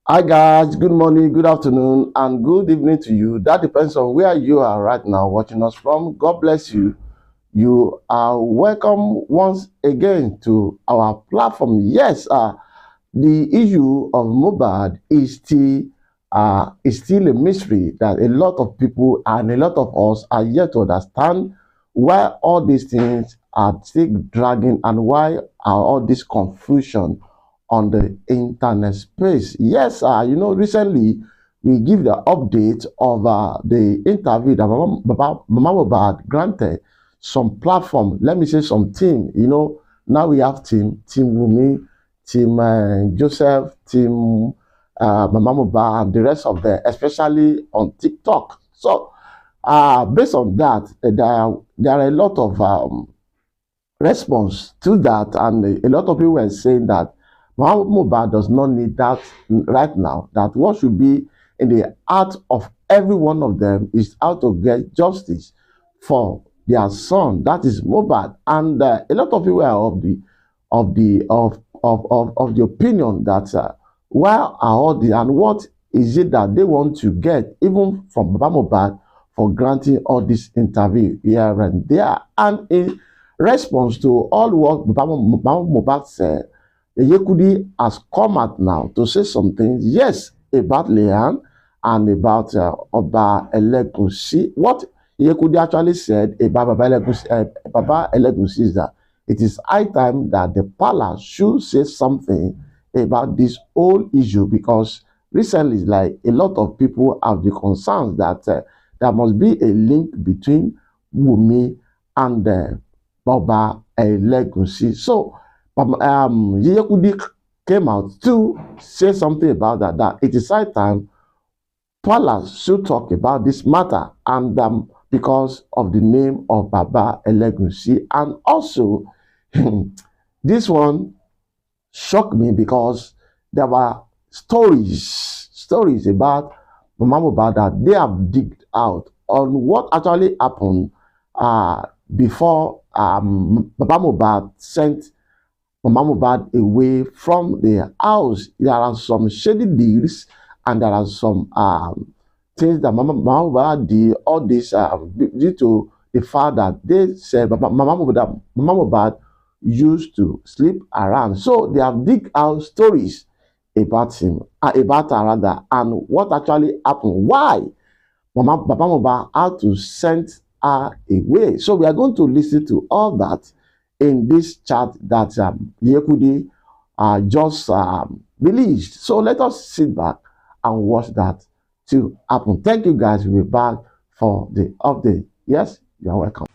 Hi guys, good morning, good afternoon, and good evening to you. That depends on where you are right now watching us from. God bless you. You are welcome once again to our platform. Yes, the issue of Mohbad is still a mystery that a lot of people and a lot of us are yet to understand why all these things are still dragging and why are all this confusion on the internet space. Yes, recently we give the update of the interview that Mama Mohbad granted some platform. Let me say some team. Now we have team Wunmi, team Joseph, team Mama Mohbad, and the rest of them, especially on TikTok. So, based on that, there are a lot of response to that, and a lot of people were saying that Mama Mohbad does not need that right now. That what should be in the heart of every one of them is how to get justice for their son. That is Mohbad, and a lot of people are of the opinion that why are all the and what is it that they want to get even from Baba Mohbad for granting all this interview here and there. And in response to all what Baba Mohbad said, YeyeKudi has come out now to say something, yes, about Leanne and about Oba Elegushi. What YeyeKudi actually said about Baba Elegushi is that it is high time that the palace should say something about this whole issue, because recently, like, a lot of people have the concerns that there must be a link between Wunmi and Baba Elegushi. So, YeyeKudi came out to say something about that it is high time palace should talk about this matter, and because of the name of Baba Elegushi. And also, this one shocked me because there were stories about Mama Mohbad that they have digged out on what actually happened before Baba Mohbad sent Mama Mohbad away from the house. There are some shady deals, and there are some things that Mama Mohbad did. All this due to the fact that they said Mama Mohbad used to sleep around. So they have dig out stories about him, about her rather, and what actually happened. Why Baba Mohbad had to send her away. So we are going to listen to all that in this chat that YeyeKudi just released. So let us sit back and watch that to happen. Thank you guys. We'll be back for the update. Yes, you're welcome.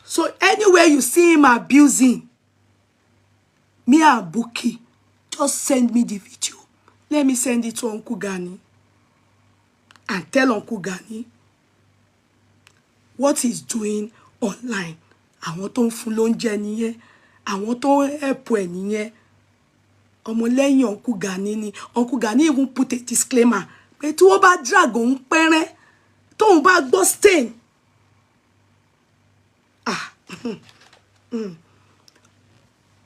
So anywhere you see him abusing me and Buki, just send me the video. Let me send it to Uncle Gani and tell Uncle Gani what he's doing online. Àwọn tó ń fún lóúnjẹ nìyẹn, àwọn tó ń help ẹ nìyẹn. Ọmọlẹ́yìn Uncle Gani ni. Uncle Gani even put a disclaimer pé tí wọ́n bá drag òun pẹ́rẹ́, tóun bá gbọ́ stain.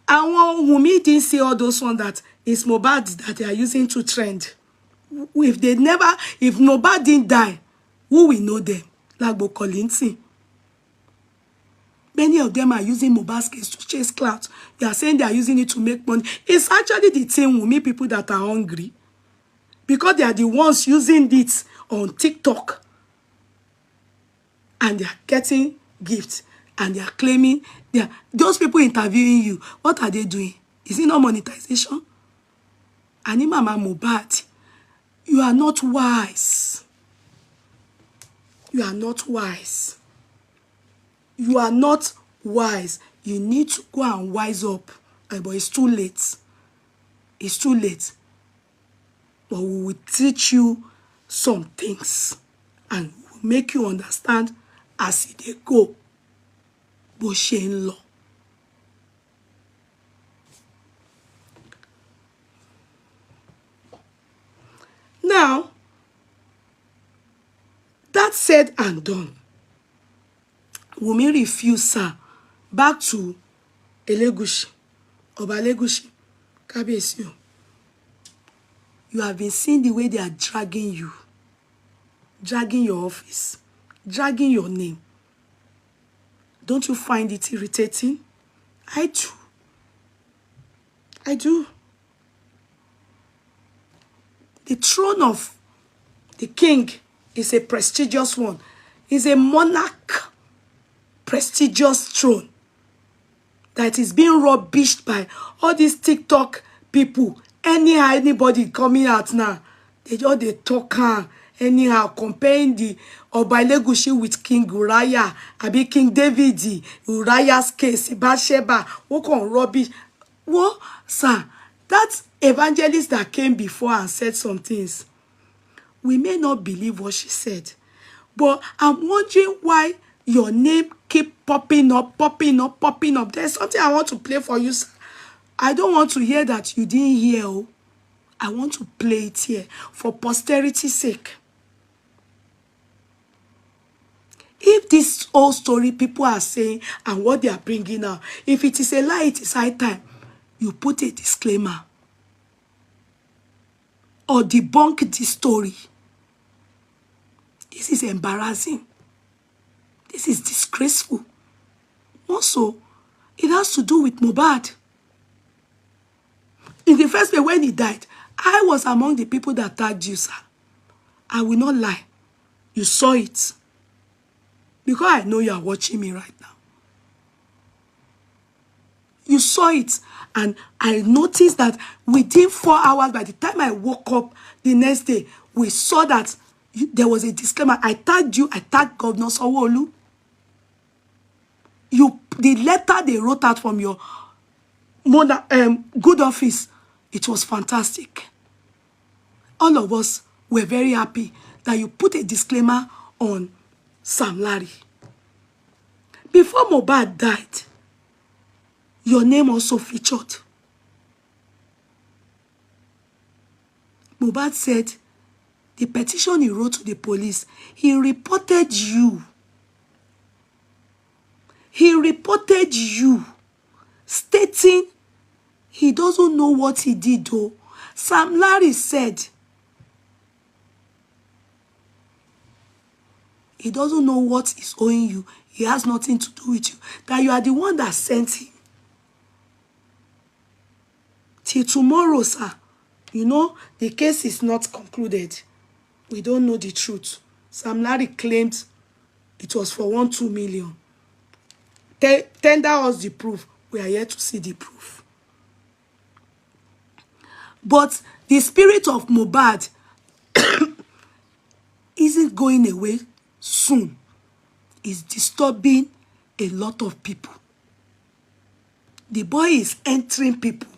Àwọn Wunmi didn't say all those ones that is Mohbad that they are using to trend. If Mohbad didn't die, who will know them? Like Bokolinti. Many of them are using Mohbad's case to chase clout. They are saying they are using it to make money. It's actually the same Wunmi people that are hungry, because they are the ones using it on TikTok, and they are getting gifts, and they are claiming those people interviewing you. What are they doing? Is it not monetization? And Mama Mohbad, you are not wise. You are not wise. You are not wise. You need to go and wise up. But it's too late. It's too late. But we will teach you some things, and we will make you understand as they go. Bó ṣe ń lọ. Now, that said and done, Wunmi refused her back to Elegushi, Oba Elegushi, Kábíyèsí o. You have been seeing the way they are dragging you, dragging your office, dragging your name. Don't you find it irritating? I do. I do. The throne of the king is a prestigious one. It's a monarch, prestigious throne that is being rubbished by all these TikTok people. Anyhow, anybody coming out now, they talk anyhow, comparing the Oba Elegushi with King Uriah, abi King David, Uriah's case, Bathsheba, who can rubbish. What, sir? That evangelist that came before and said some things, we may not believe what she said, but I'm wondering why your name keep popping up, popping up, popping up. There's something I want to play for you, sir. I don't want to hear that you didn't hear. Oh. I want to play it here for posterity's sake. If this whole story people are saying and what they are bringing out, if it is a lie, it is high time you put a disclaimer or debunk the story. This is embarrassing. This is disgraceful. Also, it has to do with Mohbad. In the first place, when he died, I was among the people that tagged you, sir. I will not lie. You saw it. Because I know you are watching me right now. You saw it. And I noticed that within 4 hours, by the time I woke up the next day, we saw that there was a disclaimer. I tagged you. I tagged Governor Sanwo-Olu. The letter they wrote out from your good office, it was fantastic. All of us were very happy that you put a disclaimer on Sam Larry. Before Mohbad died, your name also featured. Mohbad said the petition he wrote to the police, he reported you. He reported you, stating he doesn't know what he did though. Sam Larry said he doesn't know what is owing you. He has nothing to do with you. That you are the one that sent him. Till tomorrow, sir, you know, the case is not concluded. We don't know the truth. Sam Larry claimed it was for 1-2 million. Tender us the proof. We are yet to see the proof. But the spirit of Mohbad isn't going away soon. It's disturbing a lot of people. The boy is entering people,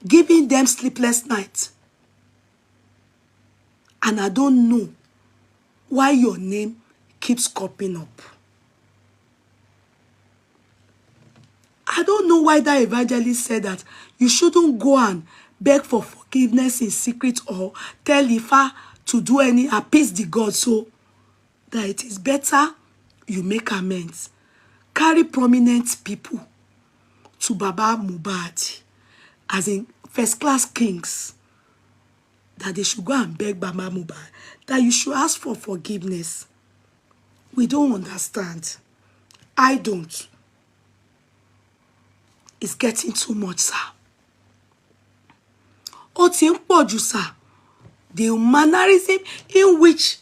giving them sleepless nights. And I don't know why your name keeps popping up. I don't know why that evangelist said that you shouldn't go and beg for forgiveness in secret or tell Ifa to do any appease the God, so that it is better you make amends. Carry prominent people to Baba Mohbad, as in first-class kings, that they should go and beg Baba Mohbad, that you should ask for forgiveness. We don't understand. I don't. It's getting too much, sir. Ó ti ń pọ̀jù, sir. The mannerism in which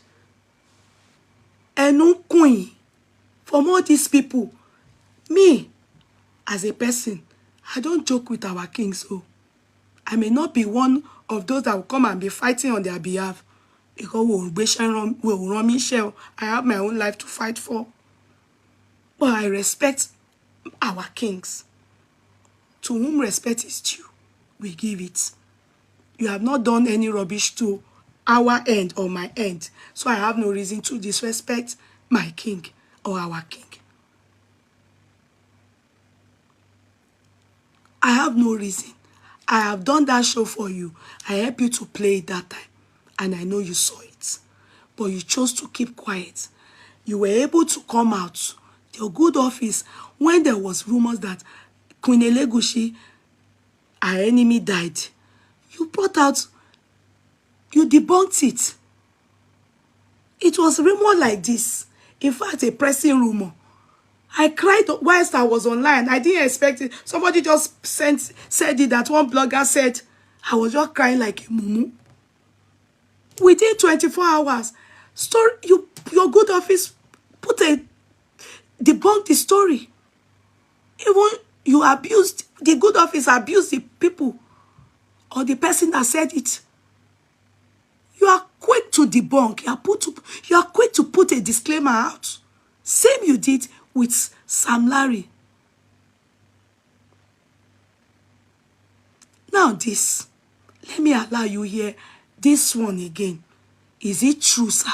ẹnu kùn yín from all these people. Me, as a person, I don't joke with our kings, so I may not be one of those that will come and be fighting on their behalf, because we will run me shell. I have my own life to fight for. But I respect our kings. To whom respect is due, we give it. You have not done any rubbish to our end or my end, so I have no reason to disrespect my king or our king. I have no reason. I have done that show for you. I helped you to play it that time, and I know you saw it. But you chose to keep quiet. You were able to come out your good office when there was rumors that Queen Elegushi, our enemy, died. You brought out You debunked it. It was rumor like this. In fact, a pressing rumor. I cried whilst I was online. I didn't expect it. Somebody just said it, that one blogger said. I was just crying like a mumu. Within 24 hours, your good office debunked the story. Even you abused, the good office abused the people or the person that said it. You are quick to debunk. You are quick to put a disclaimer out. Same you did with Sam Larry. Now this, let me allow you hear this one again. Is it true, sir?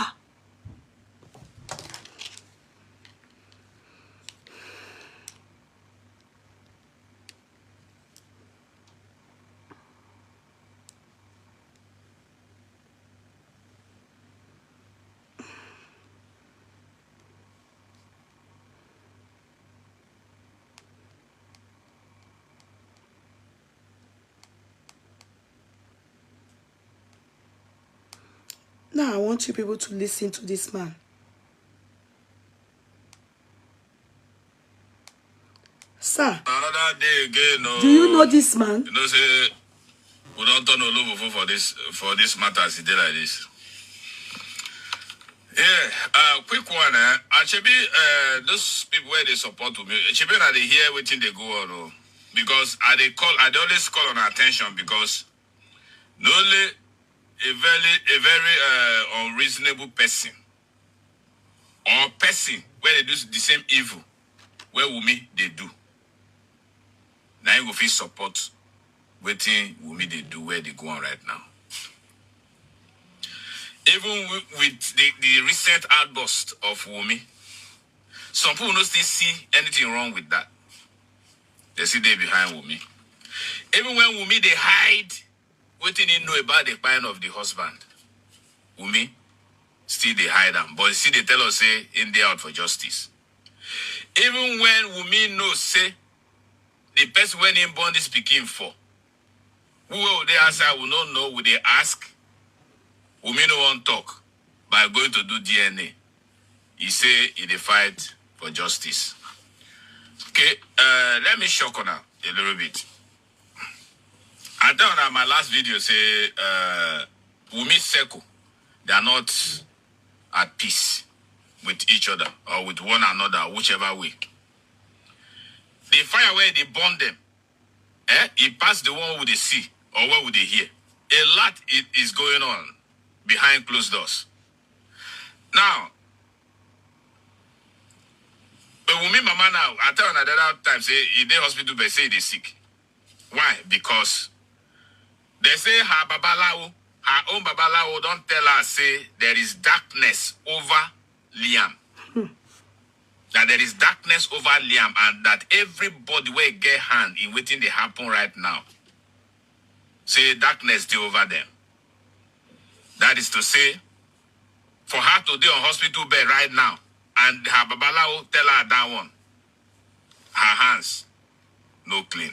Now I want you people to listen to this man. Sir, another day again, no. Do you know this man? You know, say we don't turn all over for this matter as it did like this. Yeah, quick one. Actually, those people where they support me, actually, they hear waiting they go on, oh, because they always call on attention because not only a very unreasonable person or person where they do the same evil where Wunmi they do. Now you go feel support waiting Wunmi they do where they go on right now. Even with the recent outburst of Wunmi, some people don't still see anything wrong with that. They see they behind Wunmi. Even when Wunmi they hide, waiting they know about the pain of the husband. Wunmi still they hide them, but see they tell us say in they out for justice. Even when Wunmi knows say the person when him born this speaking for, who will they answer will not know, will they ask? Wunmi no one talk by going to do DNA. He say he dey fight for justice. Okay, let me shock on her a little bit. I tell her my last video say Wunmi Seko, they are not at peace with each other or with one another, whichever way. The fire where they burn them, it passed the one with the see or what would they hear. A lot is going on behind closed doors. Now, but Wunmi mama now, I tell her another time, say, in the hospital, they say they sick. Why? Because they say her babalawo, her own babalawo don't tell her, say, there is darkness over Liam. That there is darkness over Liam and that everybody will get hand in waiting they happen right now. Say darkness still over them. That is to say, for her to be on hospital bed right now, and her babalawo tell her that one, her hands no clean.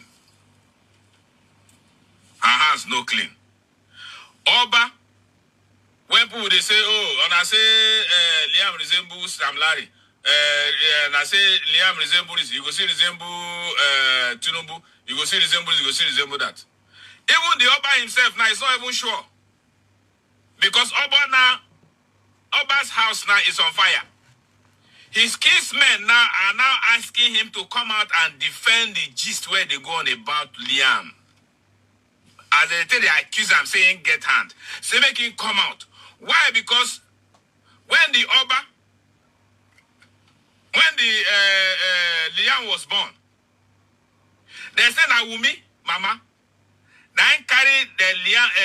Her hands no clean. Oba, when people they say, oh, and I say Liam resembles Sam Larry, and I say Liam resembles, you go see resemble Tinubu, you go see resemble that. Even the Oba himself now is not even sure. Because Oba's house now is on fire. His kinsmen now are now asking him to come out and defend the gist where they go on about Liam. As they tell the accuser, I'm saying get hand. Say make him come out. Why? Because when the Liam was born, they said that Wunmi, mama, then carry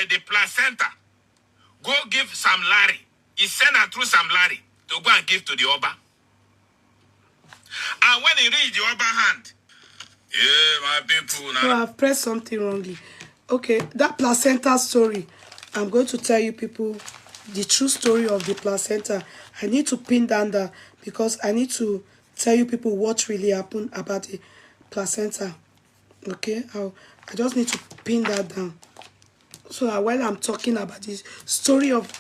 the placenta, go give Sam Larry. He sent her through Sam Larry to go and give to the Oba. And when he reached the Oba hand, yeah, my people now. So I've pressed something wrongly. Okay, that placenta story. I'm going to tell you people the true story of the placenta. I need to pin down that because I need to tell you people what really happened about the placenta. Okay, I just need to pin that down. So while I'm talking about this story of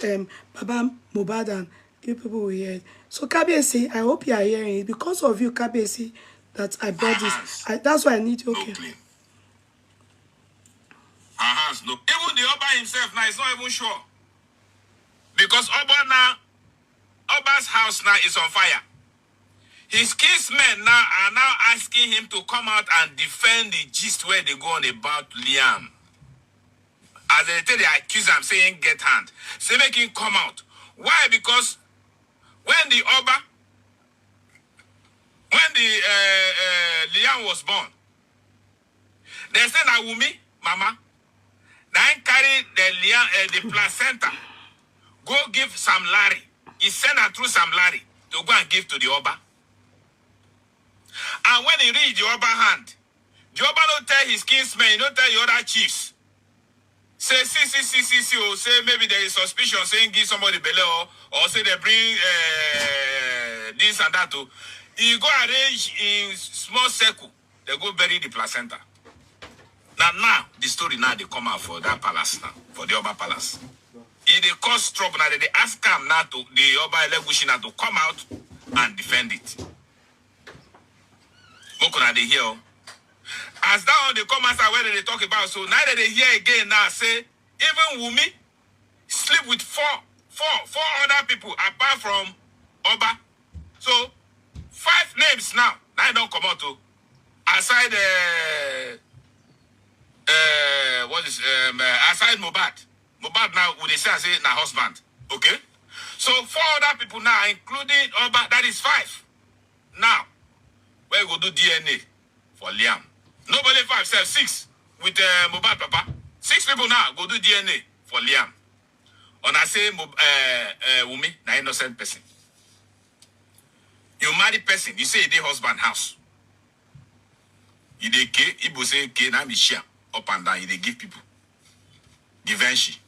Baba Mohbad and you people will hear it. So Kabiyesi, I hope you are hearing it. Because of you, Kabiyesi, that I brought this. That's why I need you. Okay. No claim. Her hands no. Even the Oba himself now is not even sure. Because Oba's house now is on fire. His kinsmen now are now asking him to come out and defend the gist where they go on about Liam. As they tell, they accuse him saying get hand. Say make him come out. Why? Because when the Liam was born, they said that Wunmi, Mama, then carry the placenta, go give some Larry. He sent her through some Larry to go and give to the Oba. And when he reached the Oba hand, the Oba don't tell his kinsmen, he don't tell the other chiefs. Say, or say maybe there is suspicion saying give somebody belly or say they bring this and that. You go arrange in small circle, they go bury the placenta. Now, the story now they come out for that palace now, for the Oba palace. If they cause trouble now, they ask him now to the Oba Elegushi now to come out and defend it. What they hear? As that one they come outside where they talk about, so now that they hear again now say even Wunmi sleep with four other people apart from Oba. So 5 names now. Now I don't come out to aside aside Mohbad. Mohbad now would they say na husband. Okay? So 4 other people now, including Oba, that is 5. Now, where we go do DNA for Liam. Nobody 5, 6 with Mohbad Papa. 6 people now go do DNA for Liam. On I say Wunmi, na innocent person. You marry person, you say you husband house. You dey K, Igbo say K, na me share up and down. You dey give people. Givenchy.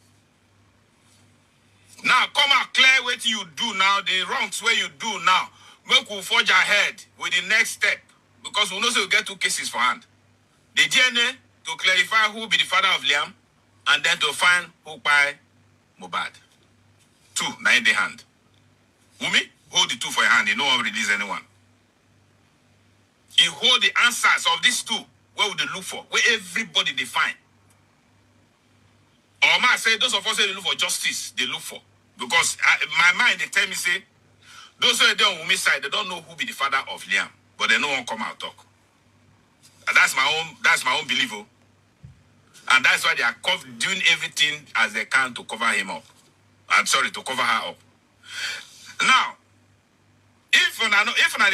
Now come out clear what you do now, the wrongs where you do now. Make we forge ahead with the next step. Because we know so we get 2 cases for hand. The DNA to clarify who will be the father of Liam, and then to find who by Mohbad. 2 now in the hand. Wunmi, hold the 2 for your hand. You no one release anyone. You hold the answers of these 2. Where would they look for? Where everybody they find. Or I say those of us say they look for justice. They look for because my mind they tell me say those who are there on Wunmi's side they don't know who be the father of Liam, but they no one come out talk. And that's my own belief. Oh. And that's why they are doing everything as they can to cover him up. I'm sorry, to cover her up. Now, if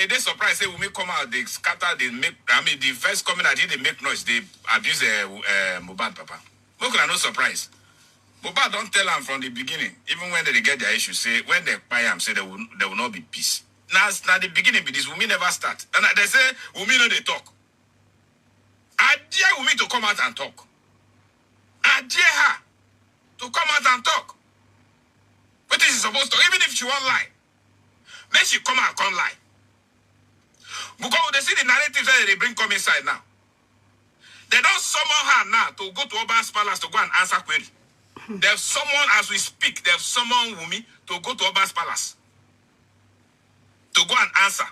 they surprise, say Wunmi come out, they scatter, they make. I mean, the first comment I did, they make noise, they abuse Mohbad Papa. Look, no surprise. Mohbad don't tell them from the beginning. Even when they get their issue, say when they buy them, say there will not be peace. Now the beginning be this. Wunmi never start, and they say Wunmi no they talk. I dare Wunmi to come out and talk. I dare her to come out and talk. What is she supposed to? Even if she won't lie, then she come out and can't lie. Because they see the narratives that they bring come inside now. They don't summon her now to go to Oba's palace to go and answer query. They've summoned, as we speak, they've summoned Wunmi to go to Oba's palace to go and answer.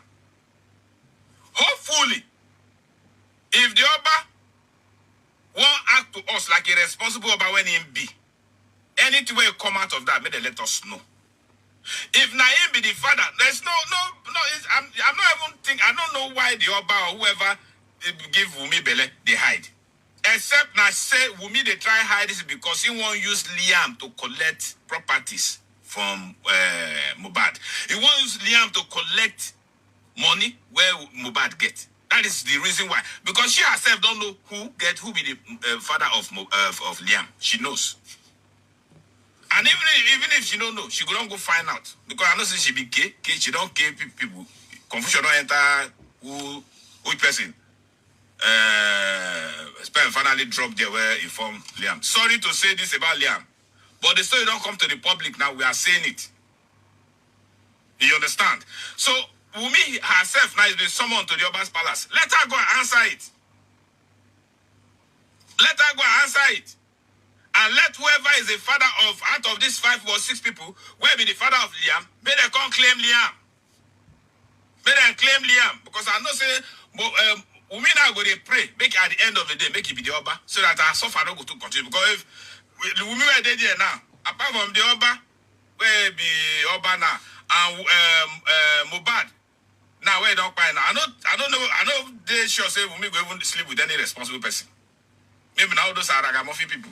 Hopefully, if the Oba won't act to us like a responsible Oba when him be, anything will come out of that, may they let us know. If Naim be the father, there's no. I'm not even think. I don't know why the Oba or whoever give Wunmi belle, they hide. Except now say Wunmi they try hide this because he won't use Liam to collect properties from Mohbad. He won't use Liam to collect money where Mohbad get. That is the reason why. Because she herself don't know who be the father of Liam. She knows. And even if she don't know, she could not go find out. Because I know since she be gay, she don't care people. Confusion don't enter who person. Finally dropped there where he informed Liam. Sorry to say this about Liam, but the story don't come to the public now. We are saying it. You understand? So Wunmi herself now has been summoned to the Oba's palace. Let her go and answer it. Let her go and answer it. And let whoever is the father of, out of these 5 or 6 people, where be the father of Liam, may they come claim Liam. May they claim Liam. Because I know say, Wunmi now go they pray, make it at the end of the day, make it be the Oba, so that our suffer don't go to continue. Because if Wunmi were dead here now, apart from the Oba, where be Oba now, and Mohbad, now where don't buy now. I know they sure say Wunmi go even sleep with any responsible person. Maybe now those are ragamuffin people.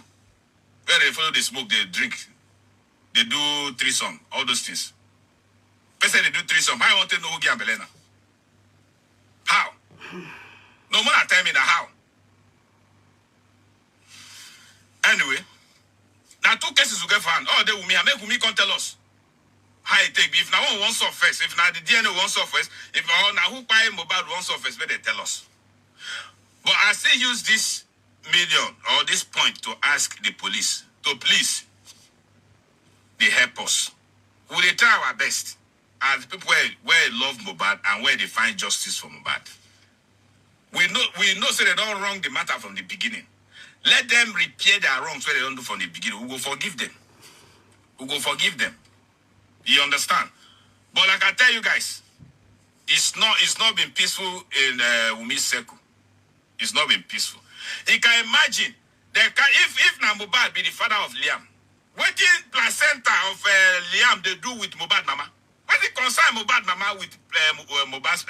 Where they follow, they smoke, they drink, they do threesome, all those things. Person they do threesome. I want to know who Gambelena. How? No more tell me now how. Anyway, now 2 cases will get found. Oh, they will me. I make Wunmi come tell us how it take. If now one wants off first, if now the DNA wants off first, if now who buy Mohbad wants off first, may they tell us. But I still use this medium or this point to ask the police to please they help us. We will try our best as people where love Mohbad and where they find justice for Mohbad. We know so they don't wrong the matter from the beginning. Let them repair their wrongs where they don't do from the beginning. We will forgive them. We will forgive them. You understand? But like I tell you guys, it's not been peaceful in Wunmi's circle. It's not been peaceful. You can imagine if Mohbad be the father of Liam, what is placenta of Liam they do with Mohbad mama? What is concern Mohbad mama with Mohbad's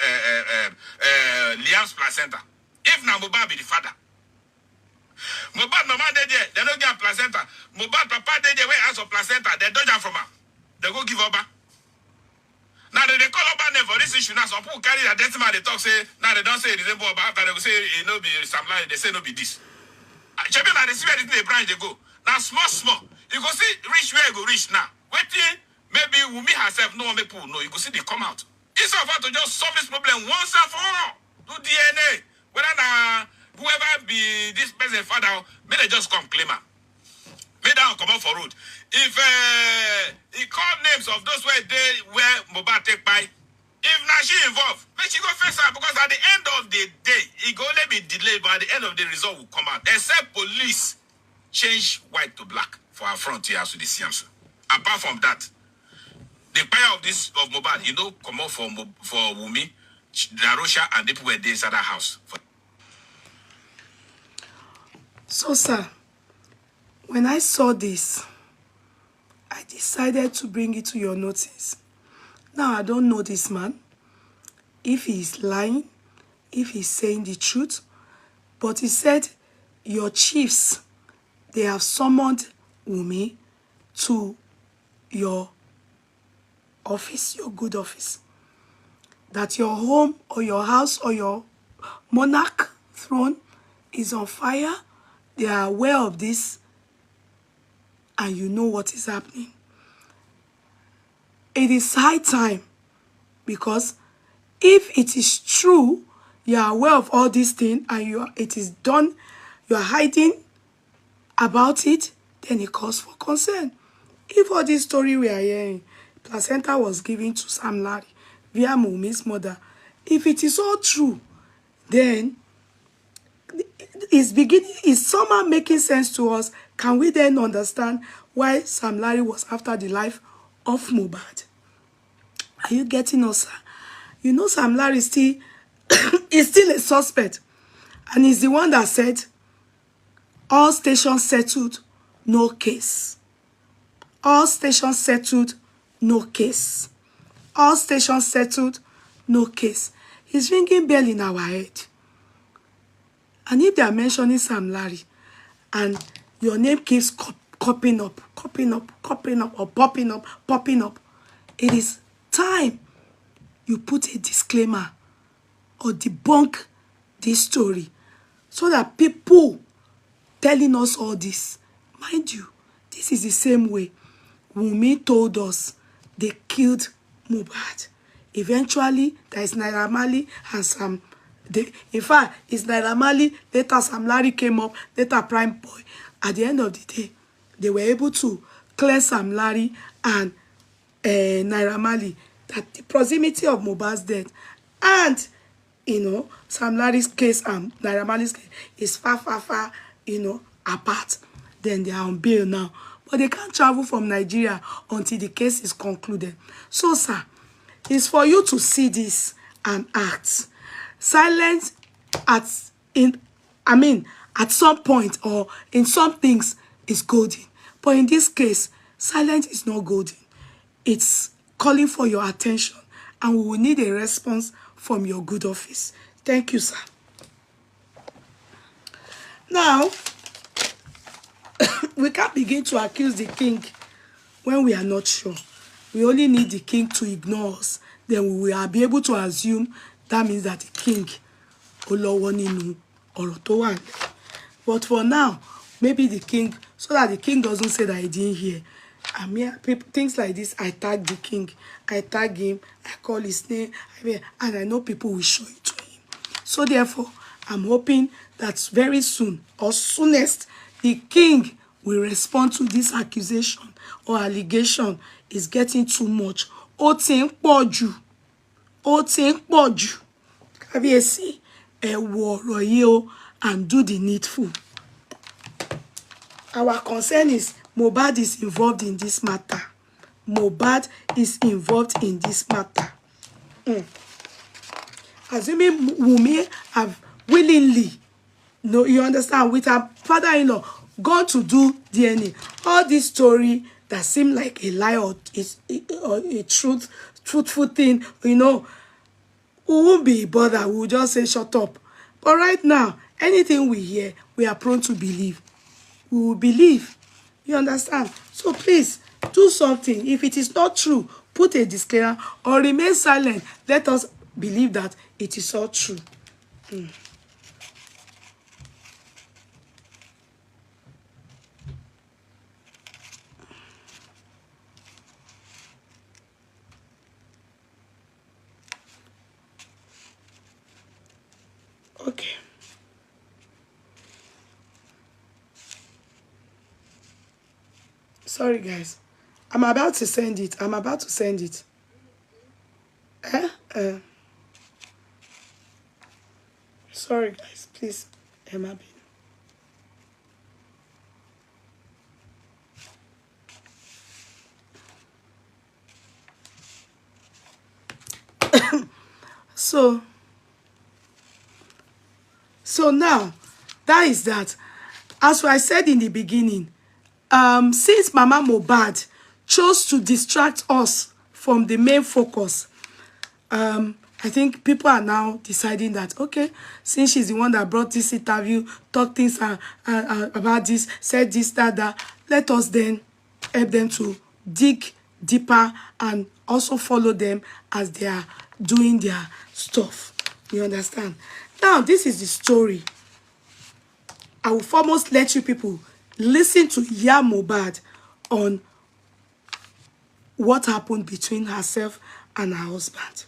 Liam's placenta? If Mohbad be the father, Mohbad mama they don't get placenta. Mohbad papa they wait as a placenta, they dodge from her. They go give Oba. Now they call Oba name for this issue. Now some people carry that decimal, they talk say, now they don't say it is Oba, after they go say it no be some line, they say no be this. Champion now they see where the branch they go. Now small. You go see reach where you go reach now. Waiting, maybe Wunmi herself no one make people know. You go see they come out. Instead of her to just solve this problem once and for all. Do DNA. Whether now whoever be this person father, may they just come claim her. May they come out for road. If he called names of those where Mohbad take by, if now she involved, make she go face her, because at the end of the day, it will only be delayed, but at the end of the result will come out. Except police change white to black for our frontiers to the CMS. Apart from that, the power of Mohbad, come out for Wunmi, Darosha, and people were there inside that house. So, sir, when I saw this, I decided to bring it to your notice. Now, I don't know this man, if he is lying, if he's saying the truth, but he said your chiefs, they have summoned Wunmi to your office, your good office, that your home or your house or your monarch throne is on fire. They are aware of this, and you know what is happening. It is high time, because if it is true, you are aware of all these things and it is done, you are hiding about it, then it calls for concern. If all this story we are hearing, placenta was given to Sam Larry via Wunmi's mother, if it is all true, then it's somehow making sense to us. Can we then understand why Sam Larry was after the life of Mohbad? Are you getting us, sir? You know Sam Larry is still a suspect. And he's the one that said, all stations settled, no case. All stations settled, no case. All stations settled, no case. He's ringing bell in our head. And if they are mentioning Sam Larry, and your name keeps popping up, or popping up, it is time you put a disclaimer or debunk this story, so that people telling us all this, mind you, this is the same way Wunmi told us they killed Mohbad. Eventually, there is Naira Marley and Sam. In fact, it's Naira Marley, later Sam Larry came up, later Prime Boy. At the end of the day, they were able to clear Sam Larry and Naira Marley that the proximity of Mohbad's death and, Sam Larry's case and Naira Marley's case is far, apart. then they are on bail now. But they can't travel from Nigeria until the case is concluded. So, sir, it's for you to see this and act. Silence at some point or in some things is golden. But in this case, silence is not golden. It's calling for your attention, and we will need a response from your good office. Thank you, sir. Now, we can't begin to accuse the king when we are not sure. We only need the king to ignore us. Then we will be able to assume that means that the king Olowo nínú ọ̀rọ̀ tó wà nílẹ̀. But for now, maybe the king, so that the king doesn't say that he didn't hear. I mean, people, things like this, I tag the king, I tag him, I call his name, and I know people will show it to him. So therefore, I'm hoping that very soon, or soonest, the king will respond to this accusation or allegation. Is getting too much. Ó ti ń pọ̀ jù. Ó ti ń pọ̀ jù. Kábíyèsí, ẹ wo ọ̀rọ̀ yìí o, and do the needful. Our concern is Mohbad is involved in this matter. Mohbad is involved in this matter. Assuming Wunmi have willingly, no, you understand, with her father-in-law, gone to do DNA. All this story that seem like a lie or a truthful thing, you know, we won't be bothered. We'll just say, shut up. But right now, anything we hear, we are prone to believe. We will believe. You understand? So please, do something. If it is not true, put a disclaimer or remain silent. Let us believe that it is all true. Okay. Sorry, guys. I'm about to send it. Sorry, guys. Please, Emma. So now, that is that. As I said in the beginning, since Mama Mohbad chose to distract us from the main focus, I think people are now deciding that, okay, since she's the one that brought this interview, talked things about this, said this, that, let us then help them to dig deeper and also follow them as they are doing their stuff. You understand? Now, this is the story. I will foremost let you people listen to Yeye Mohbad on what happened between herself and her husband.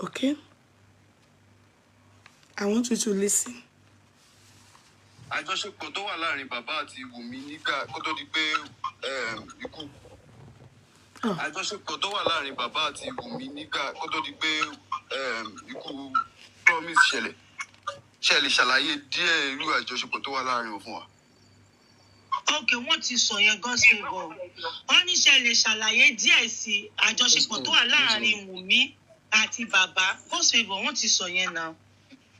Okay? I want you to listen. Àjọṣepọ̀ tó wà láàrin bàbá àti Wunmi nígbà kó tó di pé ikú. Àjọṣepọ̀ tó wà láàrin bàbá àti Wunmi nígbà kó tó di pé ikú promise ṣẹlẹ̀. Ṣé lè ṣàlàyé díẹ̀ irú àjọṣepọ̀ tó wà láàrin wọn fún wa? Okay, wọ́n ti sọ yẹn gospel bọ̀. Wọ́n ní ṣé lè ṣàlàyé díẹ̀ sí àjọṣepọ̀ tó wà láàrin Wunmi àti bàbá. Gospel bọ̀, wọ́n ti sọ yẹn náà.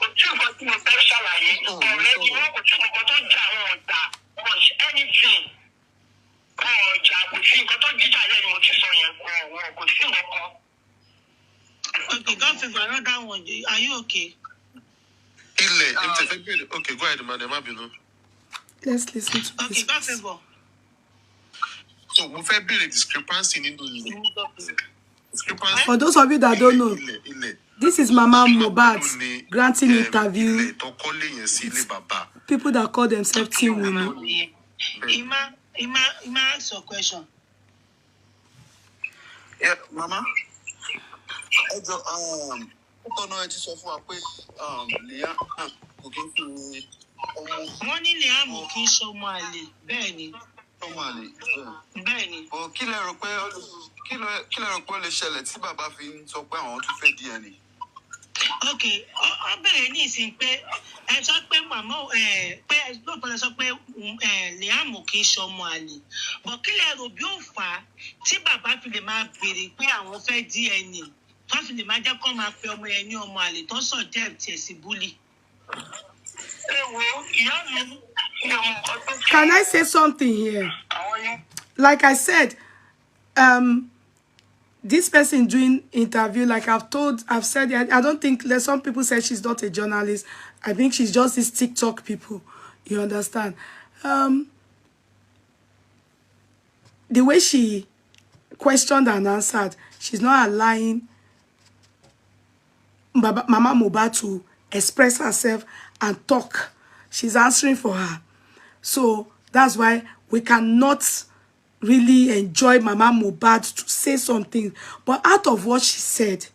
Kò tí nǹkan tí mo fẹ́ ṣàlàyé ọ̀rẹ́ mi wọ́n kò tí nǹkan tó jà wọn ọ̀tá anything ọjà kò sí nǹkan tó jíjà lẹ́nu mo ti sọ yẹn wọn kò sí nǹkan kan. Okay, gospel bọ̀, another one. Are you okay? Okay, go ahead, madam. Let's listen to okay, this. gospel bọ̀. So, mo fẹ́ béèrè discrepancy nínú ilé. For those of you that don't know, this is Mama Mohbad's granting interview. People that call themselves Team Wunmi. Ima ask your question. Yeah, Mama. Wọ́n ní Liam kì í ṣọmọ àlè, bẹ́ẹ̀ ni. Bẹ́ẹ̀ ni. Kí lẹ rò pé ó lè ṣẹlẹ̀ tí bàbá fi ń sọ pé àwọn tún fẹ́ DNA? Okay, ó bẹ̀rẹ̀ ní ìsìn pé ẹ sọ pé màmá pé lóòótọ́ lẹ sọ pé Liam kì í ṣọmọ àlè bọ̀ kí lẹ rò bí ó fà á tí bàbá fi lè máa béèrè pé àwọn fẹ́ DNA tó fi lè máa jẹ́ kó máa pe ọmọ yẹn ní ọmọ àlè tó sọ jẹ́ tiẹ̀ sí búlì. ẹ wo ìyá mi ní ọmọ nǹkan tó ṣe. Can I say something here? àwọn yẹn. Like I said, this person doing interview, like I've said, I don't think, some people say she's not a journalist. I think she's just these TikTok people. You understand? The way she questioned and answered, she's not allowing Mama Mohbad to express herself and talk. She's answering for her. So that's why we cannot really enjoy Mama Mohbad to say something. But out of what she said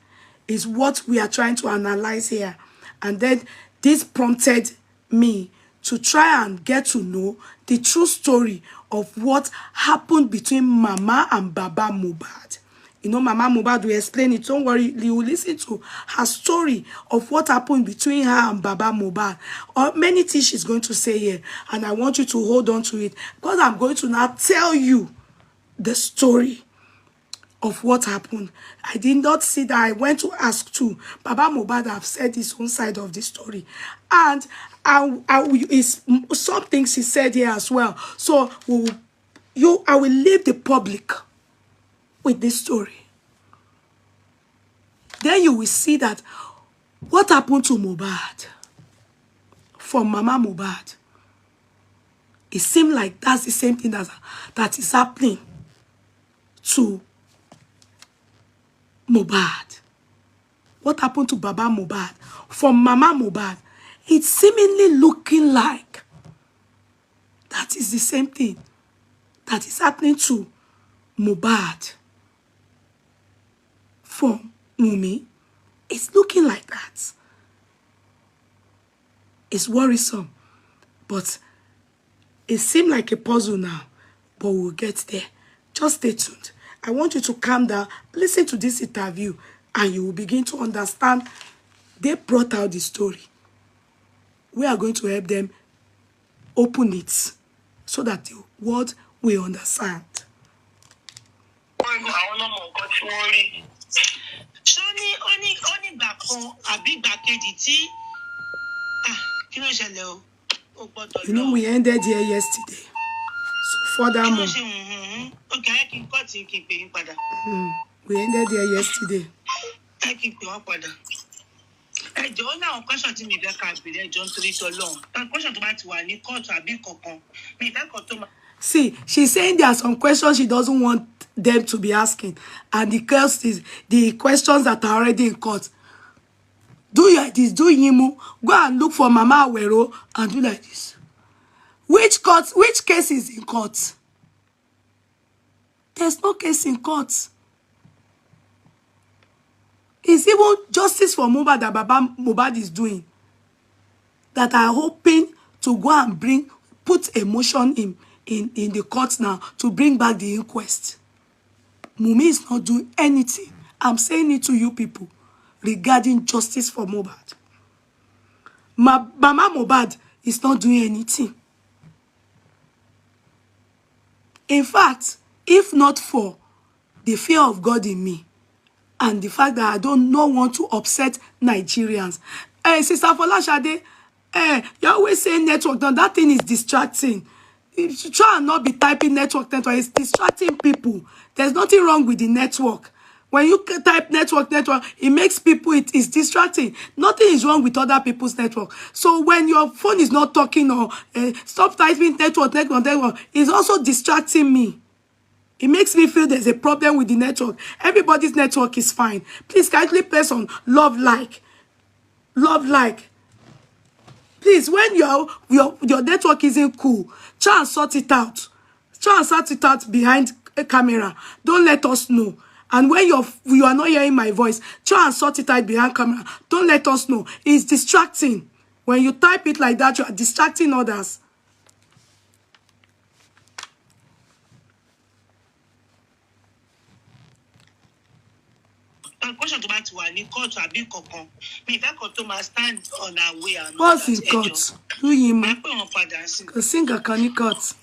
is what we are trying to analyze here. And then this prompted me to try and get to know the true story of what happened between Mama and Baba Mohbad. You know, Mama Mohbad will explain it. Don't worry, you will listen to her story of what happened between her and Baba Mohbad. Or many things she's going to say here. And I want you to hold on to it. Because I'm going to now tell you the story of what happened. I did not see that. I went to ask too. Baba Mohbad have said his own side of the story. And it's some things he said here as well. So I will leave the public with this story. Then you will see that what happened to Mohbad from Mama Mohbad. It seems like that's the same thing that is happening to Mohbad. What happened to Baba Mohbad from Mama Mohbad? It's seemingly looking like that is the same thing that is happening to Mohbad from Wunmi. It's looking like that. It's worrisome, but it seems like a puzzle now, but we'll get there. Just stay tuned. I want you to calm down, listen to this interview, and you will begin to understand. They brought out the story. We are going to help them open it so that the world will understand. àwọn ọmọ nǹkan tí wọ́n rí. ṣó ní ó nígbà kan àbí ìgbà kejì tí kí ló ṣẹlẹ̀ o ó gbọ́dọ̀ lọ. You know, we ended here yesterday. So furthermore, okay, ẹ kí n kọ́ tí kí n pè yín padà. we ended here yesterday. Ẹ kí n pè wọ́n padà. Ẹ jọ̀ọ́ ní àwọn question tí mi fẹ́ ká béèrè ẹjọ́ nítorí tọ́lọ́run. Question tó bá ti wà ní kóòtù àbí kankan, mi fẹ́ kàn tó máa. See, she's saying there are some questions she doesn't want them to be asking. And the questions that are already in court. Do like this, do Yimu. Go and look for Mama Awero and do like this. Which case is in court? There's no case in court. It's even justice for Mohbad that Baba Mohbad is doing. That are hoping to go and put emotion in the court now to bring back the inquest. Wunmi is not doing anything. I'm saying it to you people regarding justice for Mohbad. Mama Mohbad is not doing anything. In fact, if not for the fear of God in me and the fact that I don't want to upset Nigerians. Sister Folashade, you're always saying network. Now that thing is distracting. You should try and not be typing network. It's distracting people. There's nothing wrong with the network. When you type network, it makes people, it is distracting. Nothing is wrong with other people's network. So when your phone is not talking or stop typing network, it's also distracting me. It makes me feel there's a problem with the network. Everybody's network is fine. Please kindly press on love like. Love like. Please, when your network isn't cool, try and sort it out. Try and sort it out behind a camera. Don't let us know. And when you are not hearing my voice, try and sort it out behind camera. Don't let us know. It's distracting. When you type it like that, you are distracting others. question tó bá ti wà ní court àbí kankan mi ìfẹ́ kan tó máa stand on our way and all What's that in court? Who you máa mean? pè wọ́n padà sí. Kò sí nǹkan kan ní court.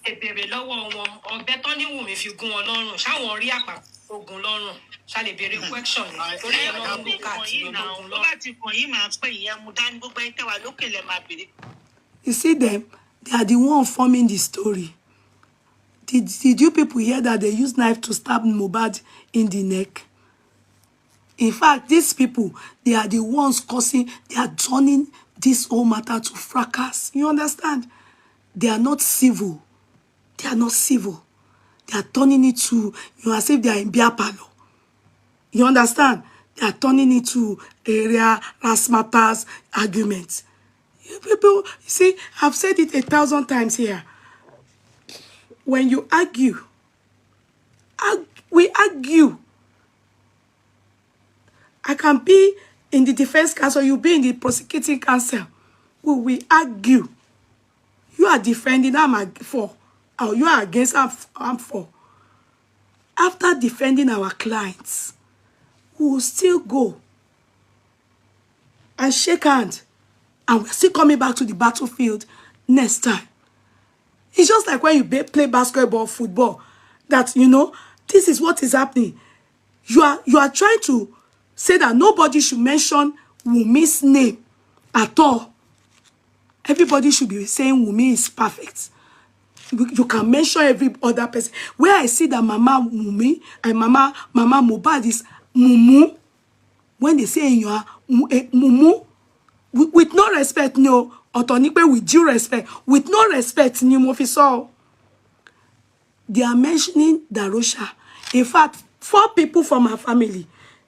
Ìbéèrè lọ́wọ́ wọn ọ̀bẹ tán ní Wùmí fi gún wọn lọ́rùn ṣáwọn rí àpá ogun lọ́rùn ṣá lè béèrè question torí ẹ̀ lọ́wọ́ ló káàkiri lọ́gùn tó lọ́rùn. bá ti kàn yín máa pè yín mú dání gbogbo ẹ̀ tẹ́wà lókè lẹ́ máa béèrè. You see them? They are the one forming the story. Did you people hear that they use knife to stab Mohbad in the neck? In fact, these people, they are the ones causing, they are turning this whole matter to fracas. You understand? They are not civil. They are not civil. They are turning it to, as if they are in beer parlor. You understand? They are turning it to area, razzmatazz arguments. You people, you see, I've said it 1,000 times here. When you argue, we argue. I can be in the defense counsel, you be in the prosecuting counsel. We argue. You are defending, I'm for. Or you are against, I'm for. After defending our clients, we will still go and shake hands. And we're still coming back to the battlefield next time. It's just like when you play basketball, football, that, this is what is happening. You are trying to say that nobody should mention Wunmi's name at all. Everybody should be saying Wunmi is perfect. You can mention every other person. Where I see that Mama Wunmi and Mama Mohbad is Mumu, when they say you are Mumu, with no respect, no, Otonipe with due respect, with no respect, new officer. They are mentioning Darosha. In fact, 4 people from her family,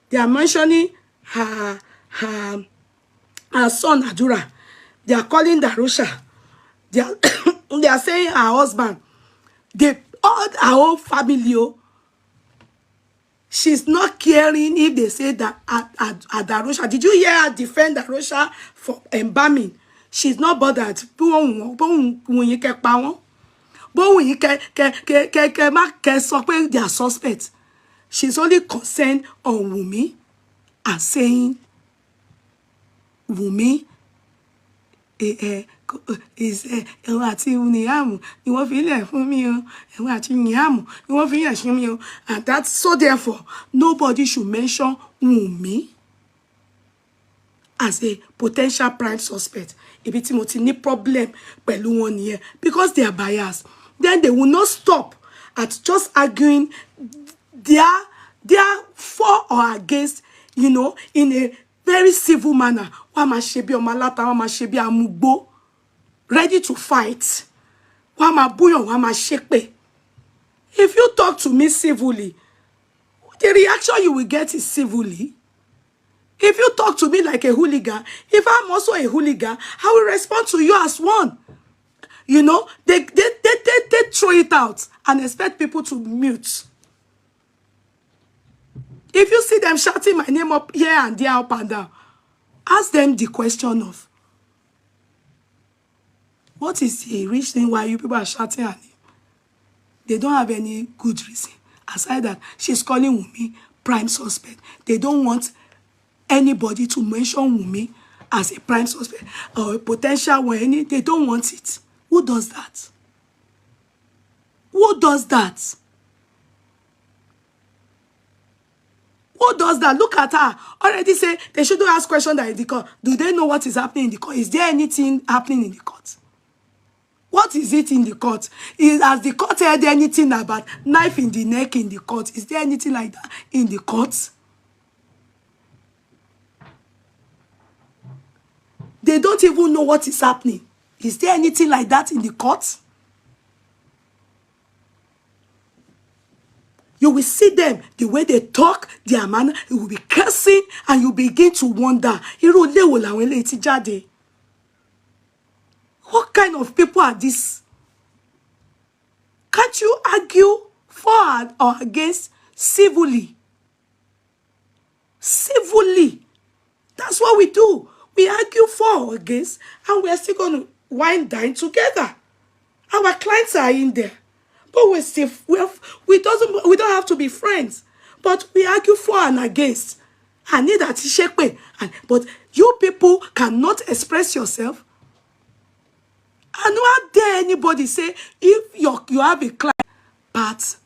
they are mentioning her son Adura. They are calling Darosha. They are saying her husband. All her whole family. She's not caring if they say that at Darosha. Did you hear her defend Darosha for embalming? She's not bothered. They are suspects. She's only concerned on Wunmi and saying Wunmi is and that's so therefore nobody should mention Wunmi as a potential prime suspect. If it's any problem because they are biased, then they will not stop at just arguing their for or against, in a very civil manner. Ready to fight. If you talk to me civilly, the reaction you will get is civilly. If you talk to me like a hooligan, if I'm also a hooligan, I will respond to you as one. They throw it out and expect people to mute. If you see them shouting my name up here and there, up and down, ask them the question of, what is the reason why you people are shouting at him? They don't have any good reason. Aside that, she's calling Wunmi prime suspect. They don't want anybody to mention Wunmi as a prime suspect or a potential one. They don't want it. Who does that? Who does that? Who does that? Look at her. Already say they shouldn't ask questions that in the court. Do they know what is happening in the court? Is there anything happening in the court? What is it in the court? Has the court heard anything about knife in the neck in the court? Is there anything like that in the court? They don't even know what is happening. Is there anything like that in the court? You will see them, the way they talk, their manner, you will be cursing and you begin to wonder, what kind of people are these? Can't you argue for or against civilly? Civilly. That's what we do. We argue for or against, and we are still going to wine dine together. Our clients are in there. But we don't have to be friends. But we argue for and against. I need that shepe. But you people cannot express yourself. And not dare anybody say if you have a client, but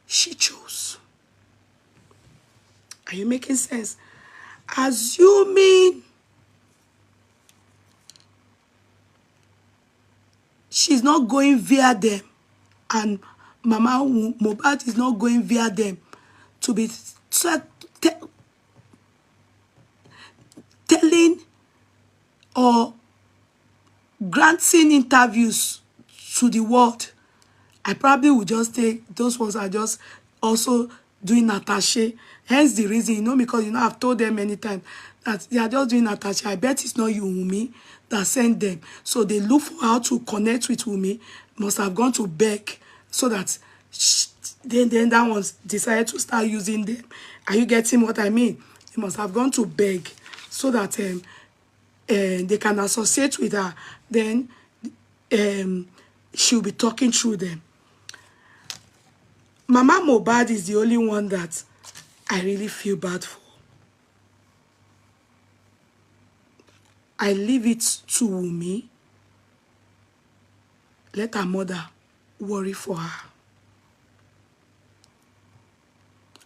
she chose. Are you making sense? Assuming she's not going via them and Mama Mohbad is not going via them to be telling or granting interviews to the world, I probably would just take those ones are just also doing attaché. Hence the reason, because I've told them many times that they are just doing attaché. I bet it's not you, Wunmi, that sent them. So they look for how to connect with Wunmi, must have gone to beg so that then that one decided to start using them. Are you getting what I mean? They must have gone to beg so that they can associate with her. Then she'll be talking through them. Mama Mohbad is the only one that I really feel bad for. I leave it to Wunmi. Let her mother worry for her.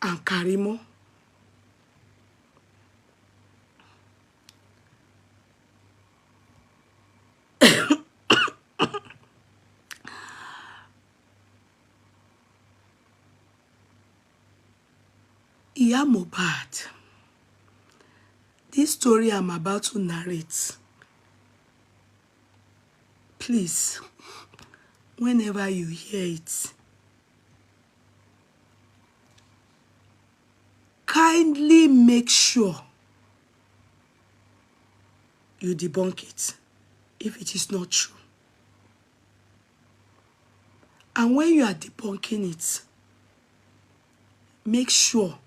And Karimo. Iya Mohbad. This story I'm about to narrate, please, whenever you hear it, kindly make sure you debunk it if it is not true. And when you are debunking it, make sure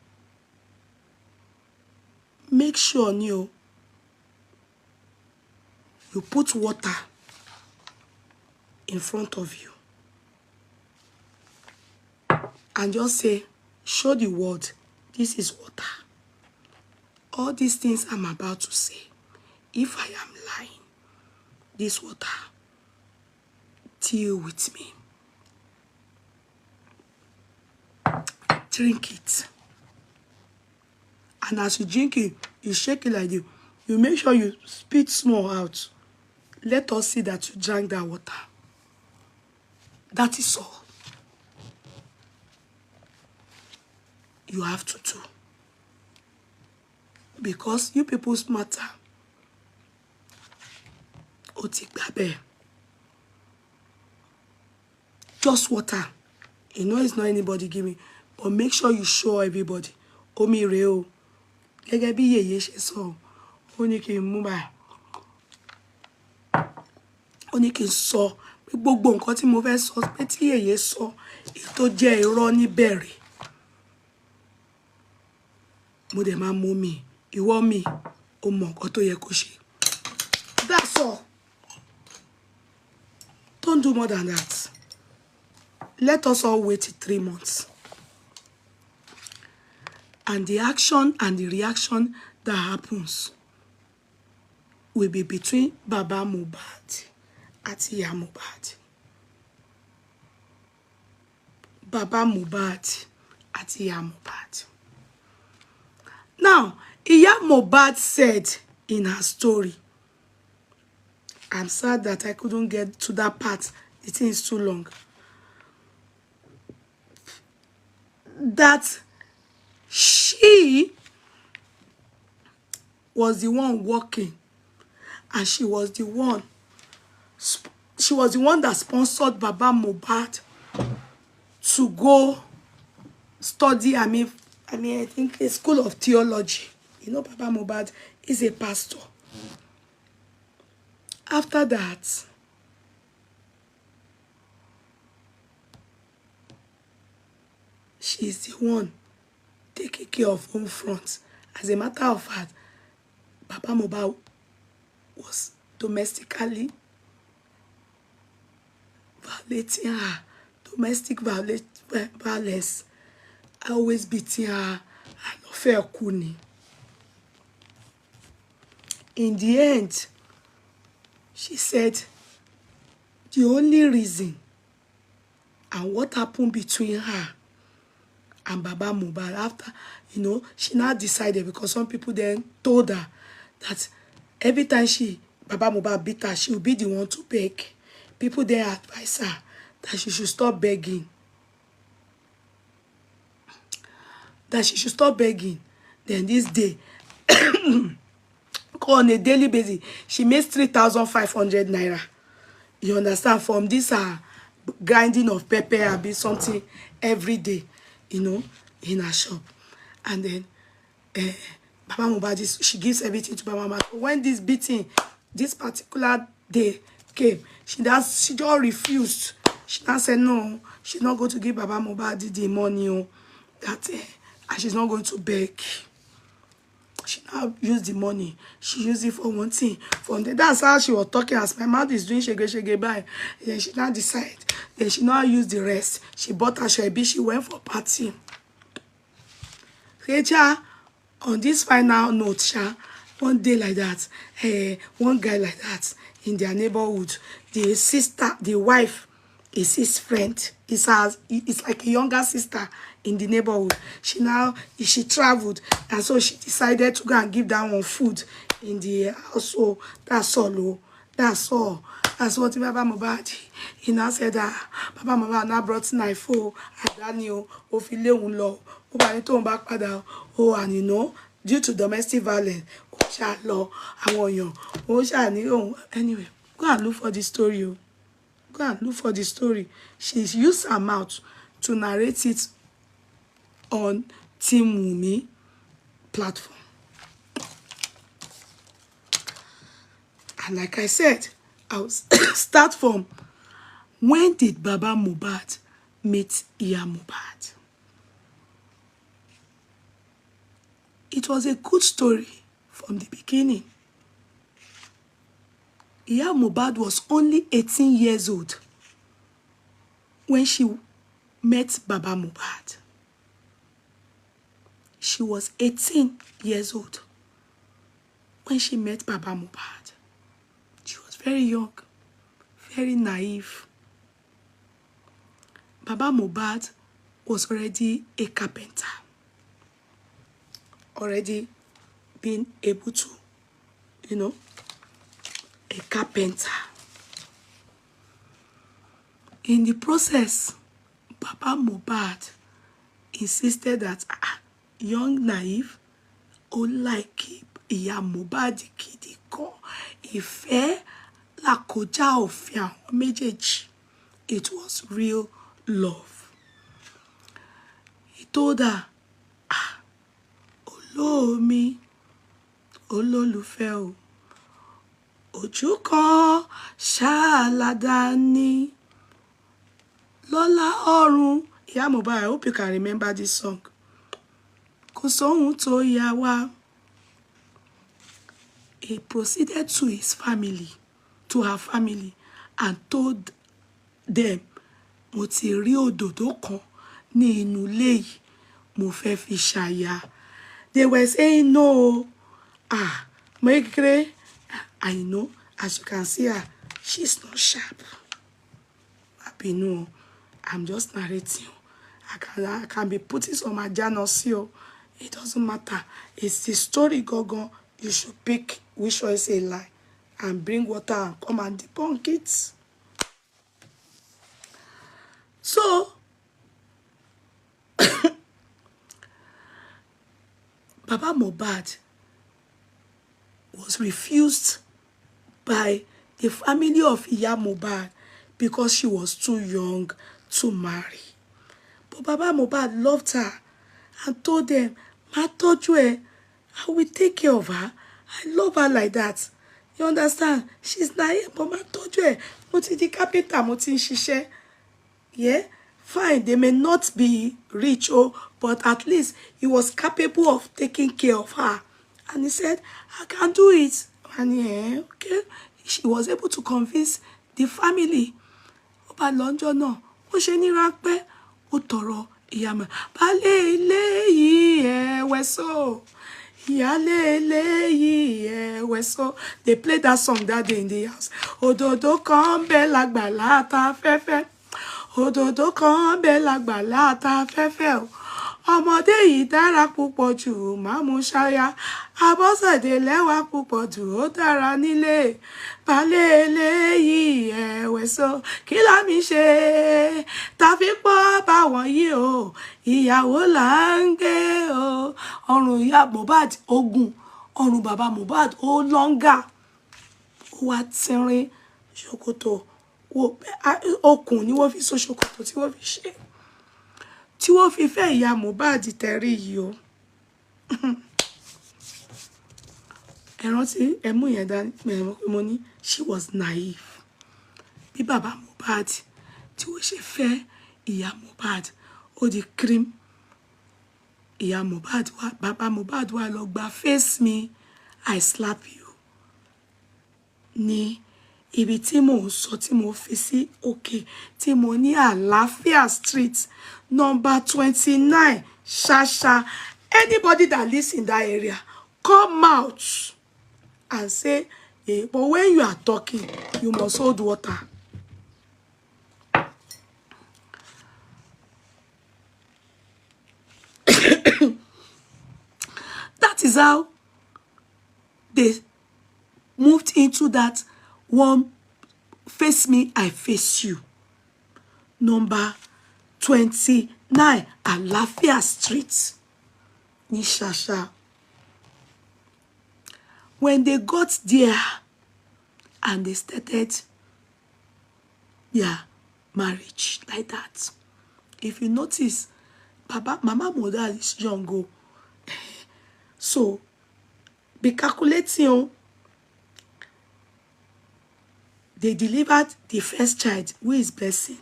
you put water in front of you and just say, show the world, this is water. All these things I'm about to say, if I am lying, this water, deal with me. Drink it. And as you drink it, you shake it like this. You make sure you spit small out. Let us see that you drank that water. That is all you have to do. Because you people's matter. Just water. It's not anybody giving. But make sure you show everybody. Omi reo. Gẹ́gẹ́ bí yeye ṣe sọ. Ó ní kí n mú báyìí. Ó ní kí n sọ pé gbogbo nǹkan tí mo fẹ́ sọ pé tí yeye sọ tó jẹ́ irọ́ níbẹ̀rẹ̀. Mo dẹ̀ máa mú mi. Ìwọ mi ó mọ nǹkan tó yẹ kó ṣe. That's all. Don't do more than that. Let us all wait 3 months. And the action and the reaction that happens will be between Baba Mohbad and Iya Mohbad. Baba Mohbad and Iya Mohbad. Now, Iya Mohbad said in her story, I'm sad that I couldn't get to that part. The thing is too long. That she was the one working, and she was the one that sponsored Baba Mohbad to go study. I think a school of theology. Baba Mohbad is a pastor. After that, she's the one taking care of home front. As a matter of fact, Baba Mohbad was domestically violating her. Domestic violence. I always beating her. I love her kuni. In the end, she said the only reason and what happened between her and Baba Mohbad after, she now decided, because some people then told her that every time Baba Mohbad beat her, she will be the one to beg. People then advise her that she should stop begging. Then this day, on a daily basis, she makes 3,500 naira. You understand? From this grinding of pepper or be something every day, in her shop. And then Baba Mohbad, she gives everything to Baba Mohbad. When this beating, this particular day came, she just refused. She now said no, she's not going to give Baba Mohbad the money, and she's not going to beg. She now used the money. She used it for one thing. That's how she was talking. As my mouth is doing shege by. Then she now decided. Then she now used the rest. She bought her shebi. She went for party. Rachel, on this final note, one day like that, one guy like that in their neighborhood, the wife is his friend. It's like a younger sister in the neighborhood. She traveled, and so she decided to go and give that one food in the house. So that's all. That's all. That's what Baba Mohbad, he now said that Baba Mohbad now brought knife. Daniel, and due to domestic violence, anyway, go and look for the story. Go and look for the story. She's used her mouth to narrate it on Team Wunmi platform. And like I said, I'll start from when did Baba Mohbad meet Iya Mohbad? It was a good story from the beginning. Iya Mohbad was only 18 years old when she met Baba Mohbad. She was 18 years old when she met Baba Mohbad. She was very young, very naive. Baba Mohbad was already a carpenter, already being able to, a carpenter. In the process, Baba Mohbad insisted that young naive, like Iya Mohbad kidi kan, ìfẹ́ là kọjá òfin àwọn méjèèjì. It was real love. He told her, olómi, olólùfẹ́ o, ojú kan ṣáàládá ní lọ́lá ọ̀run. Iya Mohbad, I hope you can remember this song. Kò sóhun tó yà wá. He proceeded to her family, and told them, mo ti rí òdòdó kan ní inú ilé yìí, mo fẹ́ fi ṣaya. They were saying no. I know, as you can see her, she's not sharp. I'm just narrating. I can be putting some ajanasi. It doesn't matter. It's the story, Gogo. You should pick which one is a lie and bring water and come and debunk it. So, Baba Mohbad was refused by the family of Iya Mohbad because she was too young to marry. But Baba Mohbad loved her and told them, "Ma tọ́jú ẹ, I will take care of her. I love her like that. You understand? She's naive, but ma tọ́jú ẹ. Mo ti di carpenter, mo ti ń ṣiṣẹ́. Yeah? Fine, they may not be rich, but at least he was capable of taking care of her." And he said, "I can do it." And okay. She was able to convince the family. Oba lọ́jọ́ náà, ó ṣe ní ráńpẹ́, ó tọrọ Iyama, Bale Leyi Eweso. Yale Leyi Eweso. They played that song that day in the house. Ododo kan be lagbala ta fefe. Ododo kan be lagbala ta fefe. Ọmọdé yìí dára púpọ̀ jù, má mú ṣáyà. Abọ́sẹ̀dé lẹ́wà púpọ̀ jù, ó dára nílé. Balẹ̀ eléyìí Ẹ̀wẹ̀só, kí la mi ṣe? Ta fi pọ́ báwọn yìí o, ìyàwó là ń gbé o. Ọrùn ìyá Mohbad ogun, ọrùn bàbá Mohbad ó lọ́ngà. Ó wá tínrín ṣòkòtò. Okùn ni wọ́n fi so ṣòkòtò tí wọ́n fi ṣe. Tí wọ́n fi fẹ́ ìyá Mohbad tẹ̀rí yìí o. Ẹ̀rán tí ẹmú yẹn dání mo ní she was naive. Bí bàbá Mohbad tí wọ́n ṣe fẹ́ ìyá Mohbad ó di cream. Ìyá Mohbad wá, bàbá Mohbad wá lọ gba face me, I slap you. Ní ibi tí mò ń sọ tí mo fi sí òkè tí mo ní Àlàáfíà Street number 29 Shasha. Anybody that lives in that area, come out and say, hey, but when you are talking, you must hold water. That is how they moved into that one face me, I face you. Number 29 Àlàáfíà Street ní Shasha. When they got there and they started their marriage like that, if you notice, Mama Mohbad is young. So be calculating. They delivered the first child, who is Blessing.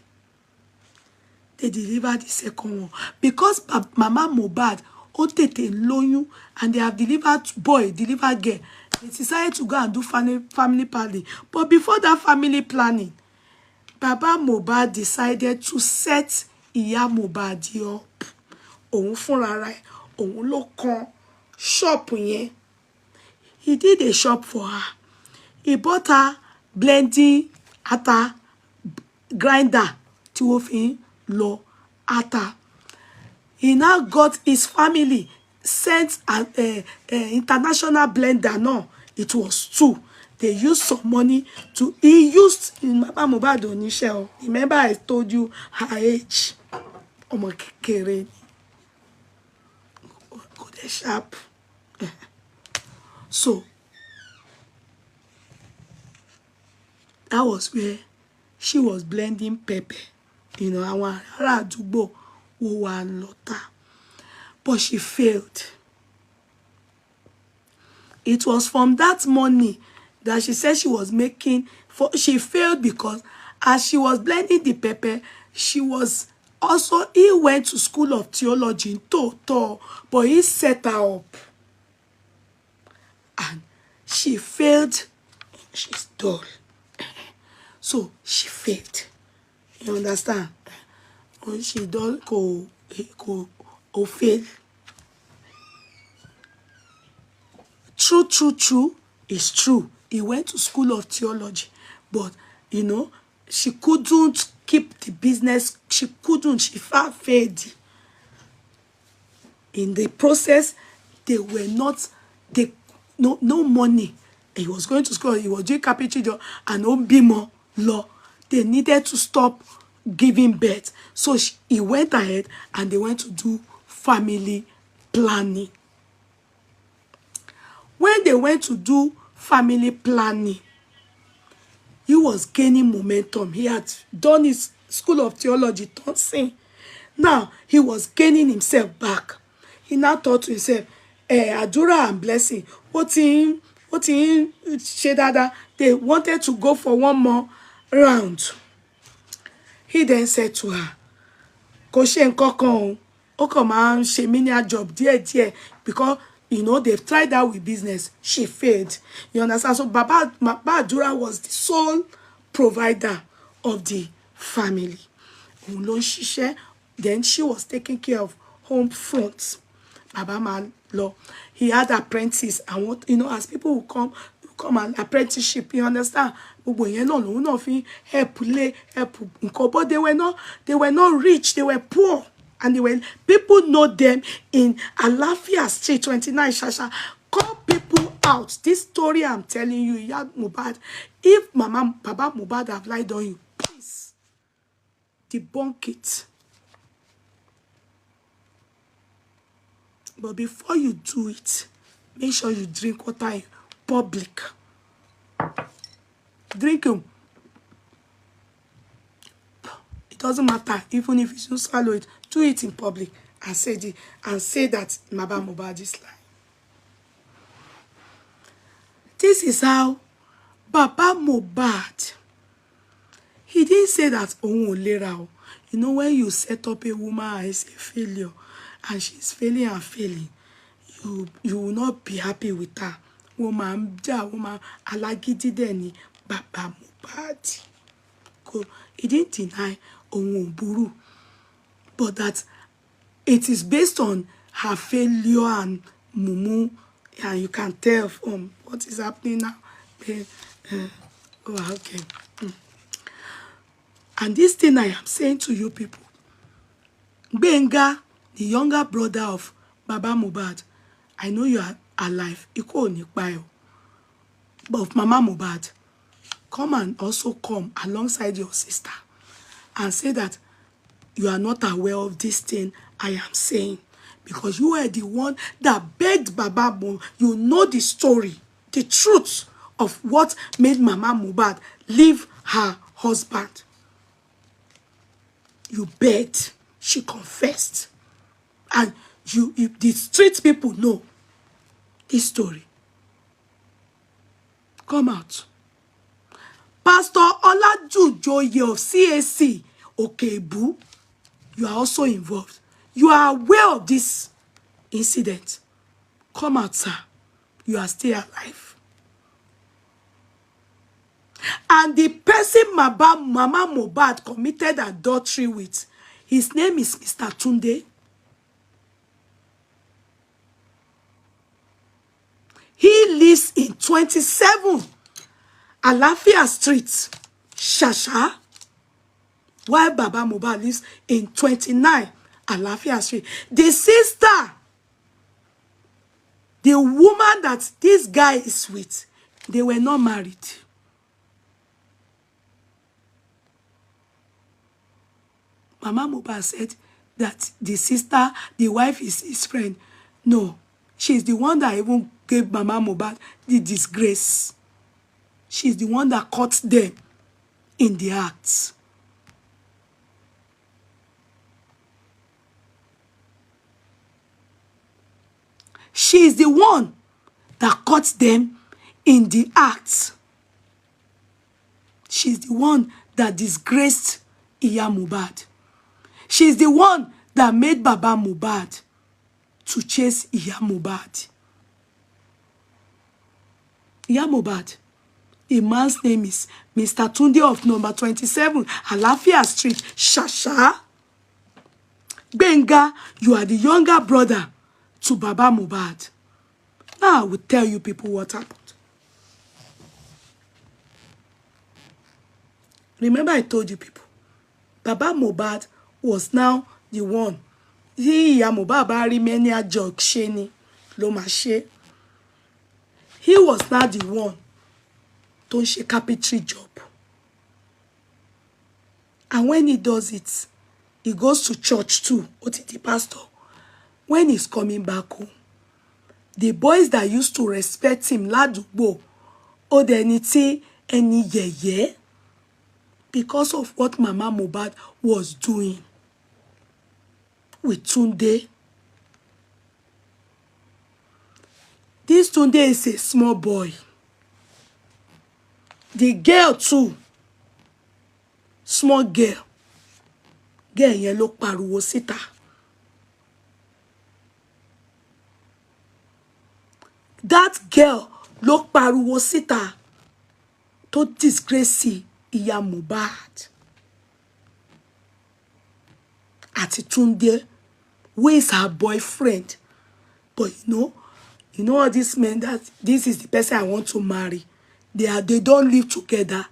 They delivered the second one. Because Mama Mohbad, ó tètè lóyún, and they have delivered boy, delivered girl. They decided to go and do family planning. But before that family planning, Baba Mohbad decided to set Ìyá Mohbad up. Òun fúnra rẹ̀, òun ló kan shop yẹn. He did a shop for her. He bought her blending ata grinder tí wọ́n fi lọ ata. He now got his family sent an international blender. No, it was 2. They used some money to. He used Baba Mohbad oníṣẹ́. Remember I told you her age. Ọmọ kékeré ni. Kò dé sharp. So that was where she was blending pepper. You know, àwọn ará àdúgbò who were lọ́tà. But she failed. It was from that money that she said she was making. She failed because as she was blending the pepper, she was also, he went to school of theology in Toto, but he set her up. And she failed. She's dull. So she failed. You understand? When she don't go fail. True is true. He went to school of theology, but you know, she couldn't keep the business. She failed. In the process, they were not, no money. He was going to school, he was doing carpentry job and Obimo law. They needed to stop giving birth. So he went ahead and they went to do family planning. When they went to do family planning, he was gaining momentum. He had done his school of theology, Thompson. Now, he was gaining himself back. He now thought to himself, Adura and Blessing, what in Shedada, they wanted to go for one more round. He then said to her, Kò ṣe nǹkan kan o kàn máa ń ṣe menial job díẹ̀díẹ̀, because you know they've tried that with business. She failed. You understand? So Baba Adura was the sole provider of the family. Òun ló ń ṣiṣẹ́, Then she was taking care of home front. Baba man law. He had apprentice, and what as people who come and apprenticeship, you understand? Help lay, help. But they were not rich, they were poor. And people know them in Alafia Street 29 Shasha. Call people out. This story I'm telling you, Mohbad, if Baba Mohbad have lied on you, please debunk it. But before you do it, make sure you drink water in public. Drink them. It doesn't matter, even if you don't swallow it, do it in public and say that Baba Mohbad is lying. This is how Baba Mohbad, he didn't say that when you set up a woman as a failure and she's failing and failing, you will not be happy with her. Woman alagidi deni Baba Mohbad. He didn't deny buru, but that it is based on her failure and mumu, and you can tell from what is happening now. Okay. And this thing I am saying to you people, Benga, the younger brother of Baba Mohbad, I know you are alive. But of Mama Mohbad, come and also come alongside your sister and say that you are not aware of this thing I am saying, because you are the one that begged Baba Mohbad. You know the story, the truth of what made Mama Mohbad leave her husband. You begged, she confessed, and the street people know this story. Come out. Pastor Olajujoye of CAC Okebu, you are also involved. You are aware of this incident. Come out, sir. You are still alive. And the person Mama Mohbad committed adultery with, his name is Mr. Tunde. He lives in 27 Alafia Street, Shasha, while Baba Mohbad lives in 29 Alafia Street. The sister, the woman that this guy is with, they were not married. Mama Mohbad said that the sister, the wife is his friend. No, she's the one that even gave Mama Mohbad the disgrace. She's the one that caught them in the acts. She is the one that caught them in the acts. She's the one that disgraced Iya Mohbad. She's the one that made Baba Mohbad to chase Iya Mohbad. Iya Mohbad, a man's name is Mr. Tunde of number 27 Alafia Street, Shasha. Benga, you are the younger brother to Baba Mohbad. Now I will tell you people what happened. Remember I told you people, Baba Mohbad was now the one. He was now the one to share carpentry job. And when he does it, he goes to church too, the pastor. When he's coming back home, the boys that used to respect him, Ladugbo, Odeniti, any yeye, because of what Mama Mohbad was doing with Tunde. This Tunde is a small boy. The girl too, small girl. Girl yellow pariwo síta. That girl ló pariwo síta to disgrace Iya Mohbad. àti Túndé, who is her boyfriend. But you know all these men that this is the person I want to marry. They don't live together.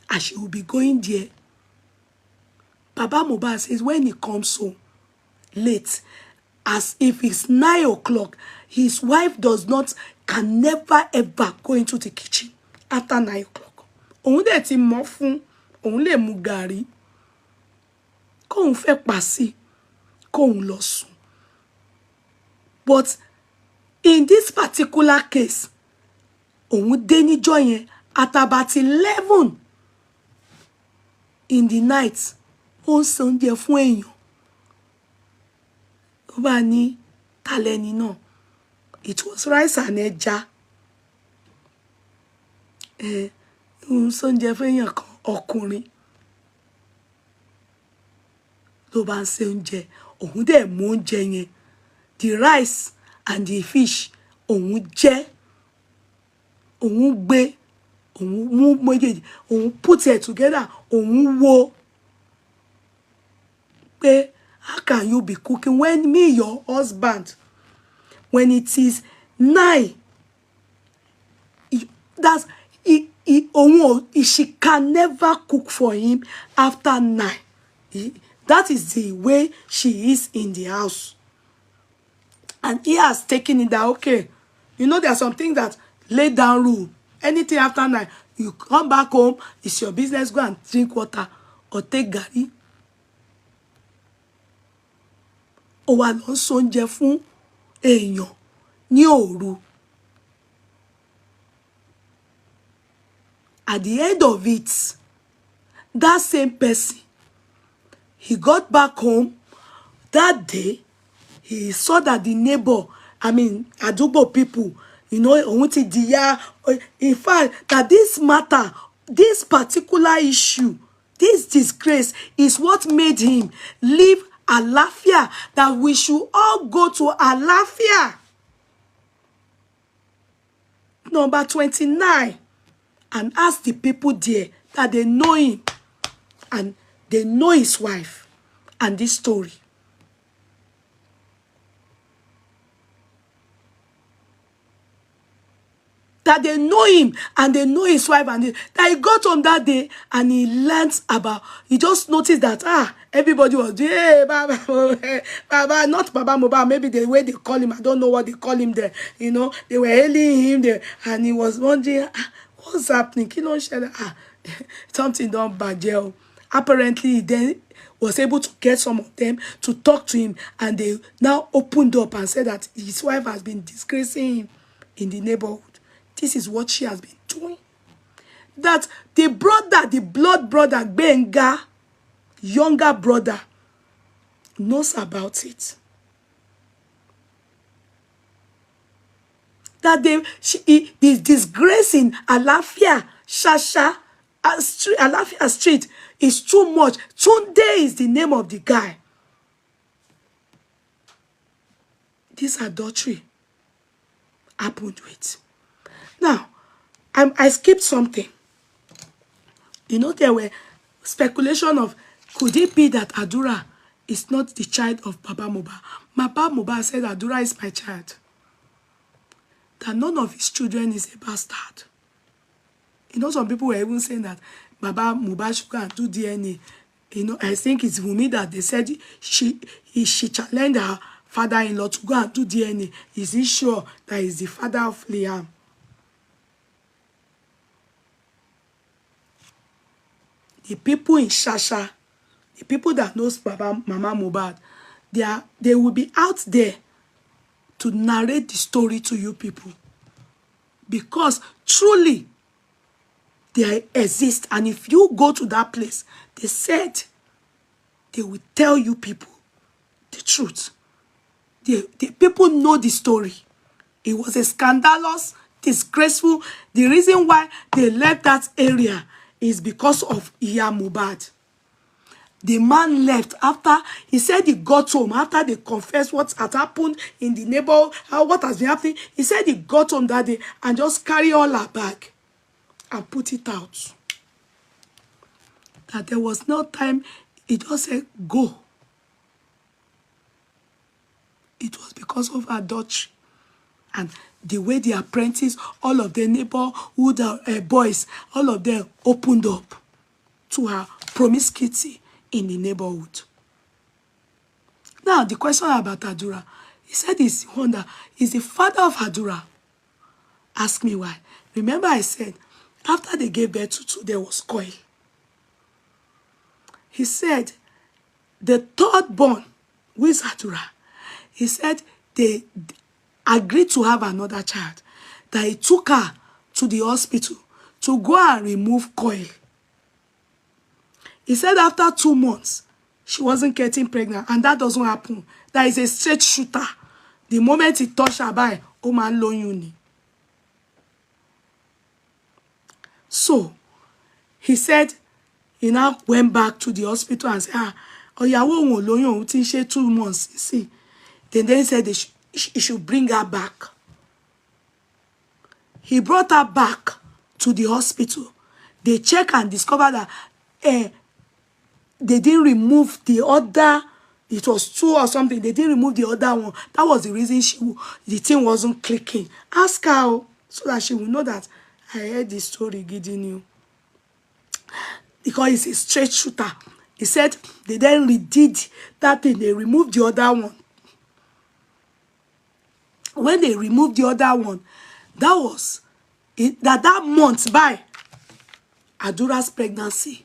And she will be going there. Baba Mohbad says when he comes home late, as if it's 9 o'clock, his wife can never ever go into the kitchen after 9 o'clock. Òun dẹ̀ ti mọ̀ fún, òun lè mu gàrí, kóun fẹ́ pàsí, kóun lọ sùn. But in this particular case, òun dé níjọ́ yẹn at about 11 in the night, ó ń ṣe oúnjẹ fún èèyàn. Ó bá ní talẹ́ni náà. It was rice and ẹja. Ó ń ṣe oúnjẹ fún èèyàn kan, ọkùnrin. Ló bá ń ṣe oúnjẹ, òun dẹ̀ mú oúnjẹ yẹn. The rice and the fish, òun jẹ, òun gbé, òun mú méjèèjì, òun put it together, òun wo pé how can you be cooking when me, your husband, when it is 9, she can never cook for him after 9. That is the way she is in the house. And he has taken it that, okay, there are some things that lay down rule. Anything after 9, you come back home, it's your business, go and drink water or take gari. Ó wá lọ sóúnjẹ fún èèyàn ní òru. At the end of it, that same person, he got back home that day. He saw that the neighbor, Adubo people, in fact, that this matter, this particular issue, this disgrace is what made him leave Alafia, that we should all go to Alafia. Number 29, and ask the people there that they know him and they know his wife and this story. That they know him and they know his wife, and that he got home that day and he learned about, he just noticed that everybody was doing, hey, Baba, Baba, not Baba Mohbad, maybe the way they call him, I don't know what they call him there, they were hailing him there, and he was wondering, what's happening? Something don't bad. Apparently, he then was able to get some of them to talk to him, and they now opened up and said that his wife has been disgracing him in the neighborhood. This is what she has been doing. That the brother, the blood brother, Benga, younger brother, knows about it. That the disgrace in Alafia, Shasha, Alafia Street is too much. Tunde is the name of the guy. This adultery happened with. Now, I skipped something. There were speculation of, could it be that Adura is not the child of Baba Mohbad? Baba Mohbad said Adura is my child. That none of his children is a bastard. Some people were even saying that Baba Mohbad should go and do DNA. I think it's Wunmi that they said she challenged her father-in-law to go and do DNA. Is he sure that he's the father of Liam? The people in Shasha, the people that knows Mama Mohbad, they will be out there to narrate the story to you people. Because truly, they exist. And if you go to that place, they said they will tell you people the truth. The people know the story. It was a scandalous, disgraceful. The reason why they left that area is because of Mohbad. The man left after, he said he got home, after they confessed what had happened in the neighborhood, what has been happening. He said he got home that day and just carry all her bag and put it out. That there was no time He just said, go. It was because of adultery. And the way the apprentice, all of the neighborhood boys, all of them opened up to her promiscuity in the neighborhood. Now, the question about Adura, he said he's wonder, is the father of Adura. Ask me why. Remember I said, after they gave birth to two, there was coil. He said, the third born, who is Adura, he said they agreed to have another child, that he took her to the hospital to go and remove coil. He said after 2 months, she wasn't getting pregnant, and that doesn't happen. That is a straight shooter. The moment he touched her by, oh man, lóyún. So, he said, he now went back to the hospital and said, ìyàwó òun ò lóyún, òun ti ń ṣe 2 months. See, then they said he should bring her back. He brought her back to the hospital. They checked and discovered that they didn't remove the other. It was 2 or something. They didn't remove the other one. That was the reason the thing wasn't clicking. Ask her so that she will know that I heard the story giving you. Because it's a straight shooter. He said they then redid that thing. They removed the other one. When they removed the other one, that was that month by Adura's pregnancy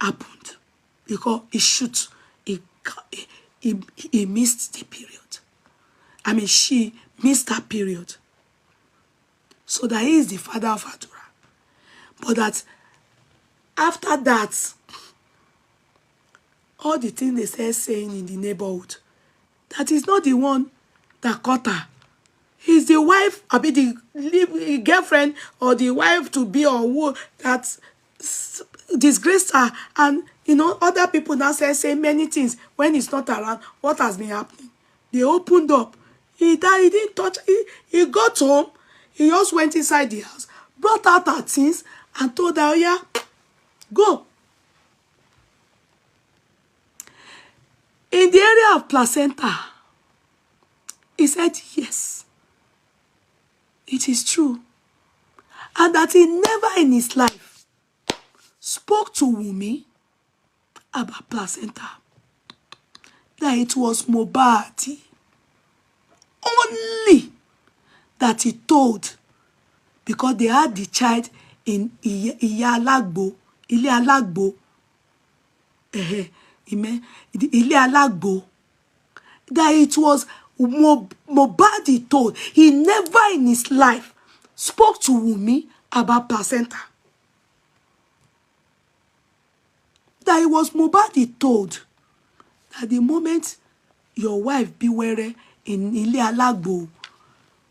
happened because he missed the period. I mean, she missed that period. So that he is the father of Adura. But that after that, all the things they started saying in the neighborhood, that is not the one that caught her. He's the wife, I mean the girlfriend or the wife to be or who that disgraced her. And you know, other people now say many things when he's not around. What has been happening? They opened up. He didn't touch. He got home. He just went inside the house, brought out her things, and told her, oh yeah, go. In the area of Placenta, he said, yes, it is true. And that he never in his life spoke to Wunmi about Placenta. That it was Mohbad only that he told, because they had the child in Ile Alagbo, that it was Mohbad he told. He never in his life spoke to Wunmi about Placenta. That it was Mohbad he told that the moment your wife be were in Ile Alagbo,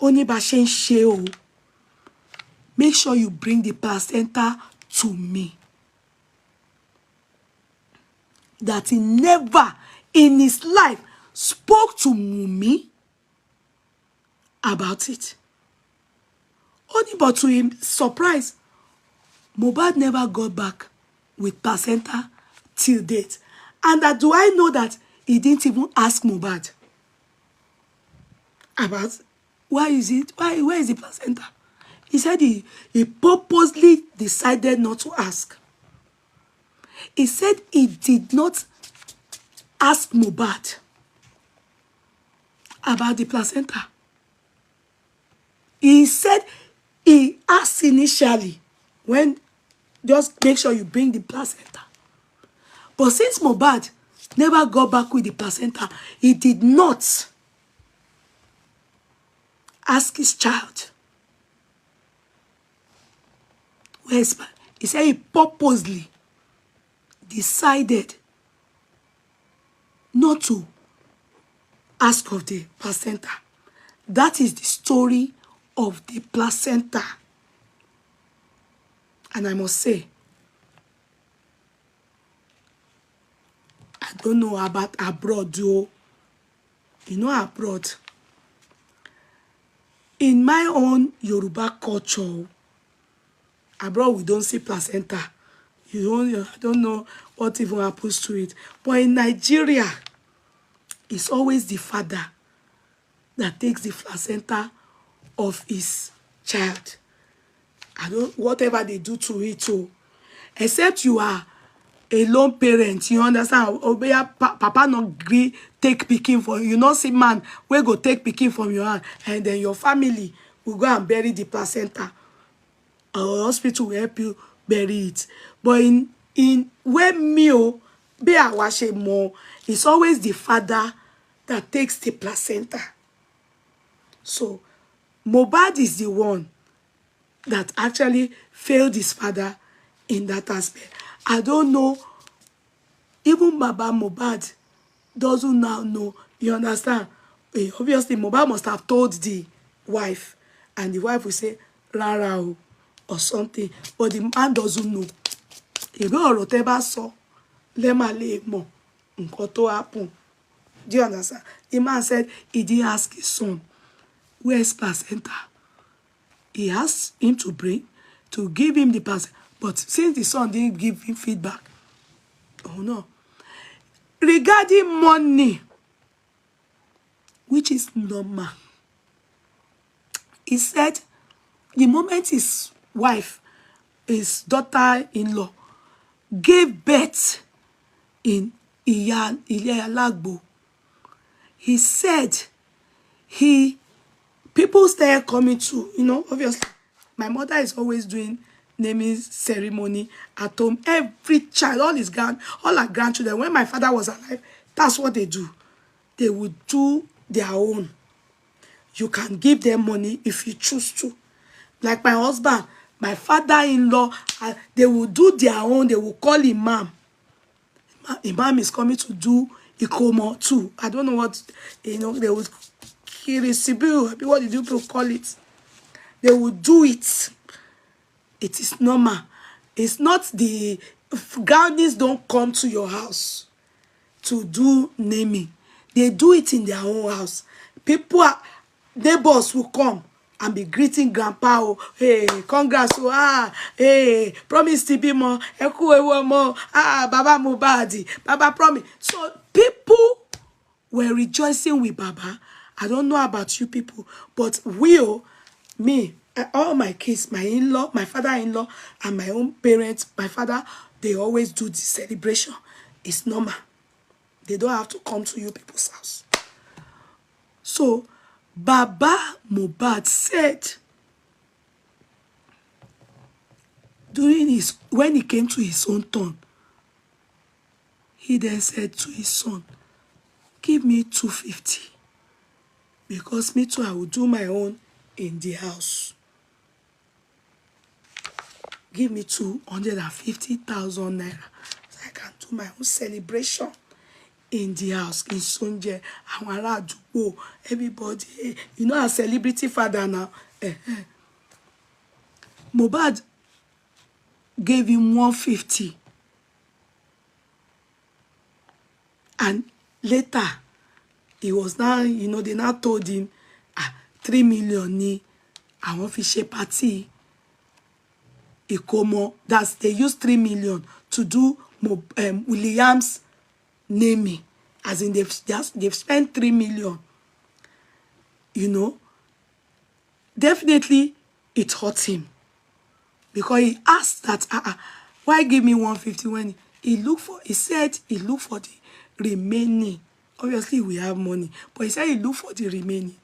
oni ba se nse o, make sure you bring the placenta to me. That he never in his life spoke to Wunmi about it. Only but to him surprise, Mohbad never got back with placenta till date. And that do I know that he didn't even ask Mohbad about where is the placenta? He said he purposely decided not to ask. He said he did not ask Mohbad about the placenta. He said he asked initially when just make sure you bring the placenta. But since Mohbad never got back with the placenta, he did not ask his child. Where's he said he purposely decided not to ask of the placenta. That is the story of the placenta. And I must say, I don't know about abroad, though. You know, abroad. In my own Yoruba culture, abroad we don't see placenta. I don't know what even happens to it. But in Nigeria, it's always the father that takes the placenta of his child. I don't, whatever they do to it, oh, except you are a lone parent, you understand? Obeya papa not gree take pikin for you. Not see man we go take pikin from your hand, and then your family will go and bury the placenta. Our hospital will help you bury it. But in where meal be awashe more, it's always the father that takes the placenta. So Mohbad is the one that actually failed his father in that aspect. I don't know. Even Baba Mohbad doesn't now know. You understand? Obviously, Mohbad must have told the wife, and the wife will say, Rara o, or something. But the man doesn't know. Ìwé ọ̀rọ̀ tẹ́ bá sọ, lẹ́ máa lè mọ̀ nǹkan tó happen. Do you understand? The man said he didn't ask his son, where's placenta? He asked him to bring, to give him the placenta. But since the son didn't give him feedback, oh no. Regarding money, which is normal, he said the moment his wife, his daughter-in-law, gave birth in Ilé Alagbo, he said people started coming to, obviously, my mother is always doing naming ceremony at home. Every child, all her grandchildren, when my father was alive, that's what they do. They would do their own. You can give them money if you choose to. Like my husband, my father-in-law, they will do their own. They will call Imam. Imam is coming to do Ikomo too. I don't know what, they would, what did you people call it? They will do it. It is normal. It's not the Ghanaians don't come to your house to do naming. They do it in their own house. Neighbors will come and be greeting grandpa. Oh, hey, congrats. Oh, hey, promise to be more. Baba Mohbad. Baba promise. So people were rejoicing with Baba. I don't know about you people, but me, all my kids, my in-law, my father-in-law, and my own parents, my father, they always do the celebration. It's normal. They don't have to come to you people's house. So, Baba Mohbad said, when he came to his own turn, he then said to his son, give me 250. Because me too, I will do my own in the house. Give me 250,000 naira. So I can do my own celebration in the house. In Sonje, everybody. You know, a celebrity father now. Mohbad gave him 150. And later, he was now, they now told him, 3 million ni, I want to share party. Ikomo, they used 3 million to do William's naming. As in, they've spent 3 million. Definitely, it hurt him. Because he asked that, why give me 150 when he said he looked for the remaining. Obviously, we have money, but he said he looked for the remaining.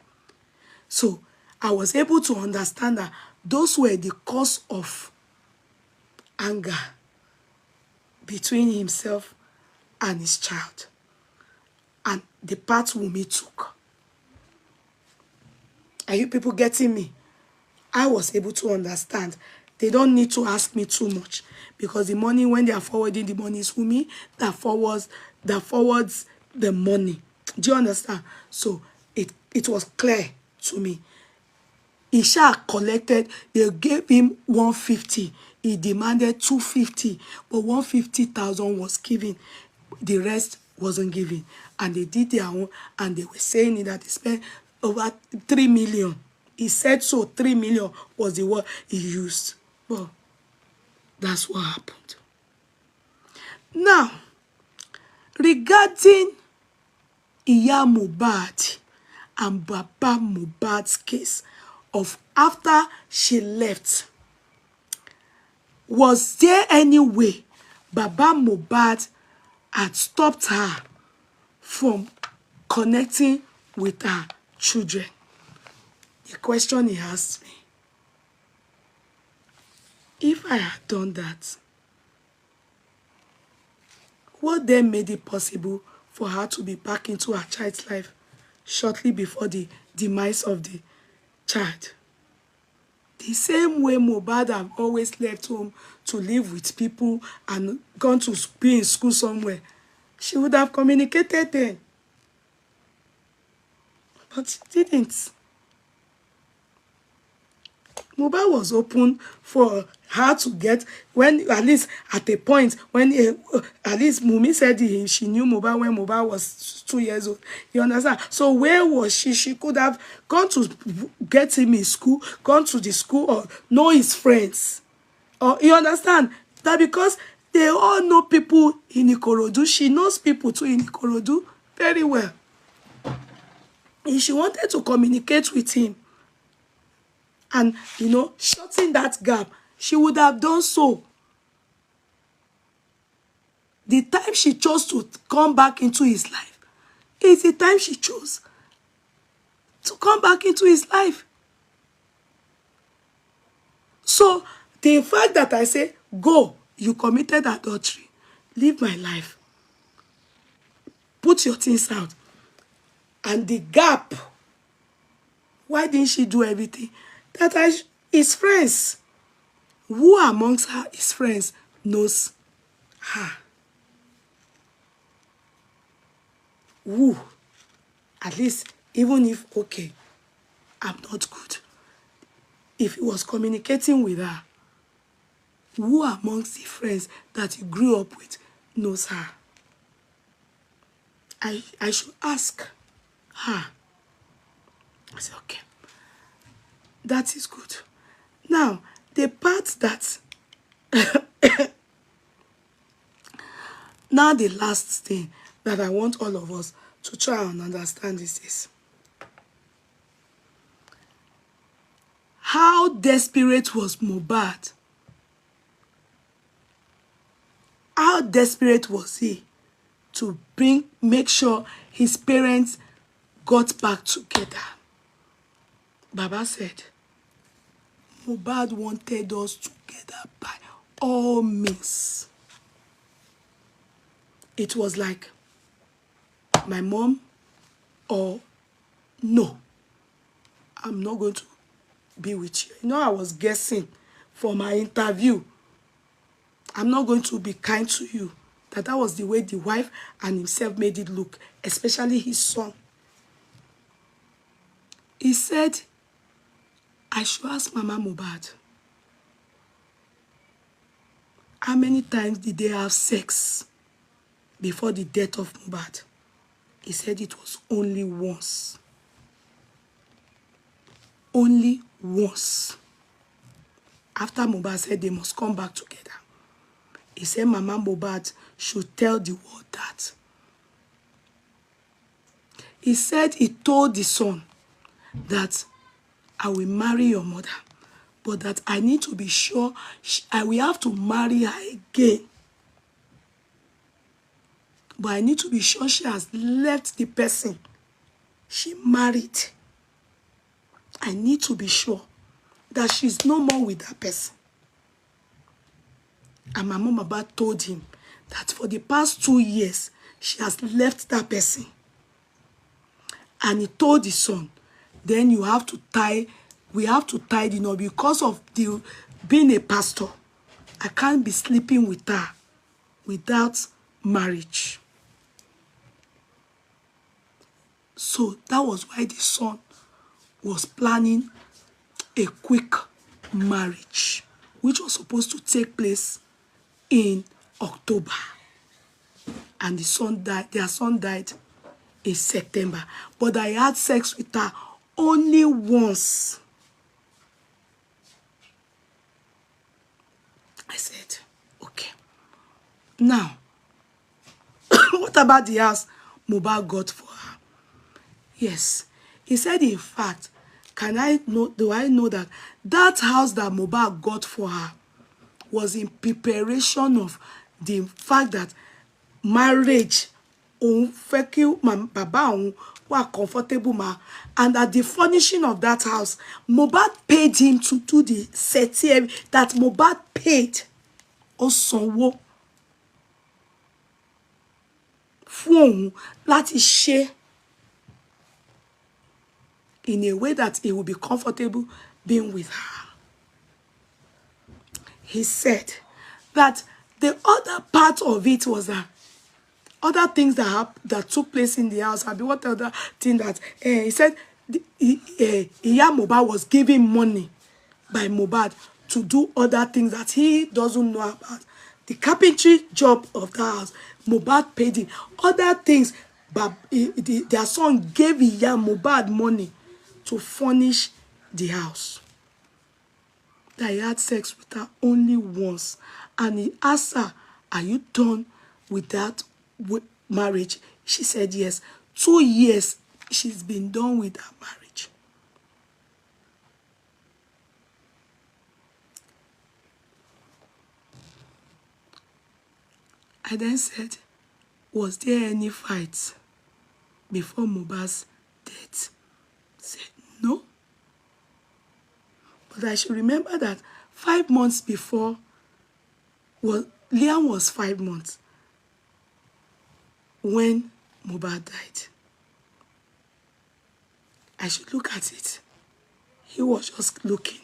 So, I was able to understand that those were the cause of anger between himself and his child. And the part Wunmi took. Are you people getting me? I was able to understand. They don't need to ask me too much. Because the money, when they are forwarding the money, is Wunmi that forwards the money. Do you understand? So it was clear to me. Isha collected, they gave him 150. He demanded 250, but 150,000 was given. The rest wasn't given. And they did their own, and they were saying that they spent over 3 million. He said so, 3 million was the word he used. But that's what happened. Now, regarding Iya Mohbad and Baba Mohbad's case of after she left, was there any way Baba Mohbad had stopped her from connecting with her children? The question he asked me. If I had done that, what then made it possible for her to be back into her child's life shortly before the demise of the child? The same way Mohbad have always left home to live with people and gone to be in school somewhere, she would have communicated then. But she didn't. Mohbad was open for her to get, when at least at a point when at least Wunmi said she knew Mohbad when Mohbad was 2 years old. You understand? So where was she? She could have gone to get him in school, gone to the school, or know his friends. Or you understand that because they all know people in Ikorodu, she knows people too in Ikorodu very well. If she wanted to communicate with him and, you know, shorten that gap, she would have done so. The time she chose to come back into his life is the time she chose to come back into his life. So the fact that I say, go, you committed adultery, leave my life, put your things out, and the gap, why didn't she do everything? That his friends, who amongst her, his friends, knows her? Who? At least, even if, okay, I'm not good, if he was communicating with her, who amongst the friends that he grew up with knows her? I should ask her. I said, okay, that is good. Now, the part that, now the last thing that I want all of us to try and understand is this. How desperate was Mohbad? How desperate was he to make sure his parents got back together? Baba said, Mohbad wanted us together by all means. It was like, my mom, or no, I'm not going to be with you. You know, I was guessing for my interview, I'm not going to be kind to you. That was the way the wife and himself made it look, especially his son. He said, I should ask Mama Mohbad, how many times did they have sex before the death of Mohbad? He said it was only once. Only once. After Mohbad said they must come back together, he said Mama Mohbad should tell the world that. He said he told the son that I will marry your mother, but that I need to be sure I will have to marry her again. But I need to be sure she has left the person she married. I need to be sure that she's no more with that person. And Mama Mohbad told him that for the past 2 years, she has left that person. And he told the son, then you have to tie, we have to tie, you know, because of being a pastor, I can't be sleeping with her without marriage. So that was why the son was planning a quick marriage, which was supposed to take place in October. And the son died, their son died in September. But I had sex with her only once. I said, okay. Now, What about the house Mohbad got for her? Yes. He said, in fact, do I know that that house that Mohbad got for her was in preparation of the fact that marriage, baba were comfortable ma, and that the furnishing of that house, Mohbad paid him to do the setting that Mohbad paid. Osanwo fún òun láti ṣe in a way that he will be comfortable being with her. He said that the other part of it was that other things that took place in the house. What other thing that he said? Iya Mohbad was given money by Mohbad to do other things that he doesn't know about. The carpentry job of the house, Mohbad paid him. Other things, but their son gave Iya Mohbad money to furnish the house. That he had sex with her only once. And he asked her, are you done with that marriage? She said yes. 2 years she's been done with that marriage. I then said, was there any fights before Mohbad's death? He said, no. But I should remember that 5 months before, Liam was 5 months when Mohbad died. I should look at it. He was just looking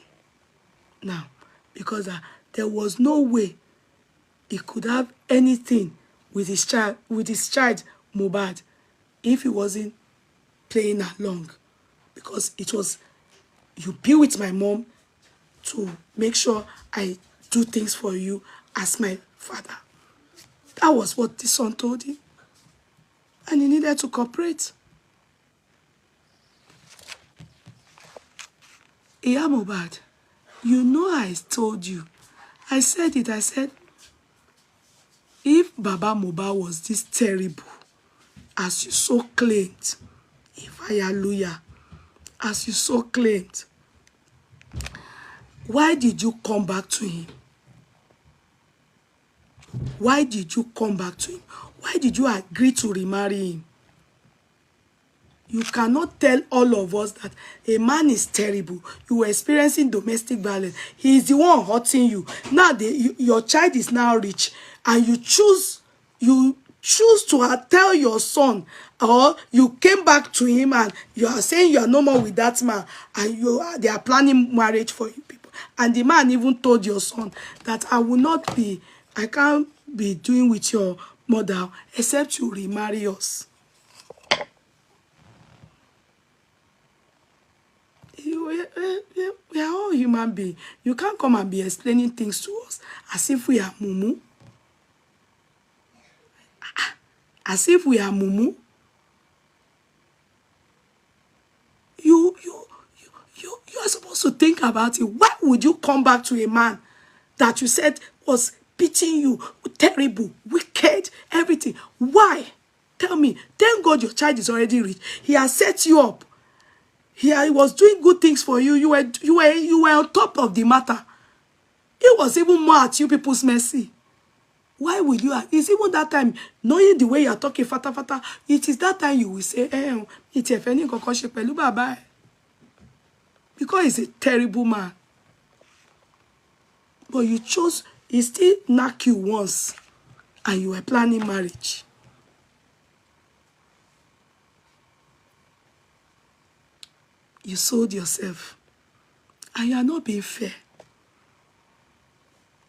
now, because there was no way he could have anything with his child Mohbad if he wasn't playing along, because it was, you be with my mom to make sure I do things for you as my father. That was what the son told him, and he needed to cooperate. Iya Mohbad, you know I told you. I said it. I said, if Baba Mohbad was this terrible, as you so claimed, if hallelujah, as you so claimed, why did you come back to him? Why did you come back to him? Why did you agree to remarry him? You cannot tell all of us that a man is terrible. You were experiencing domestic violence. He is the one hurting you. Now your child is now rich, and you choose to tell your son, or you came back to him and you are saying you are no more with that man, and they are planning marriage for you people. And the man even told your son that I can't be doing with your mother except you remarry us. We are all human beings. You can't come and be explaining things to us as if we are mumu. As if we are mumu. You are supposed to think about it. Why would you come back to a man that you said was beating you, terrible, wicked, everything? Why? Tell me. Thank God your child is already rich. He has set you up. He was doing good things for you. You were on top of the matter. He was even more at you people's mercy. Why would you? It's even that time, knowing the way you are talking, fata. It is that time you will say, it's a funny kokoshe pelu baba. Because he's a terrible man. But you chose, he still knocked you once, and you were planning marriage. You sold yourself, and you are not being fair.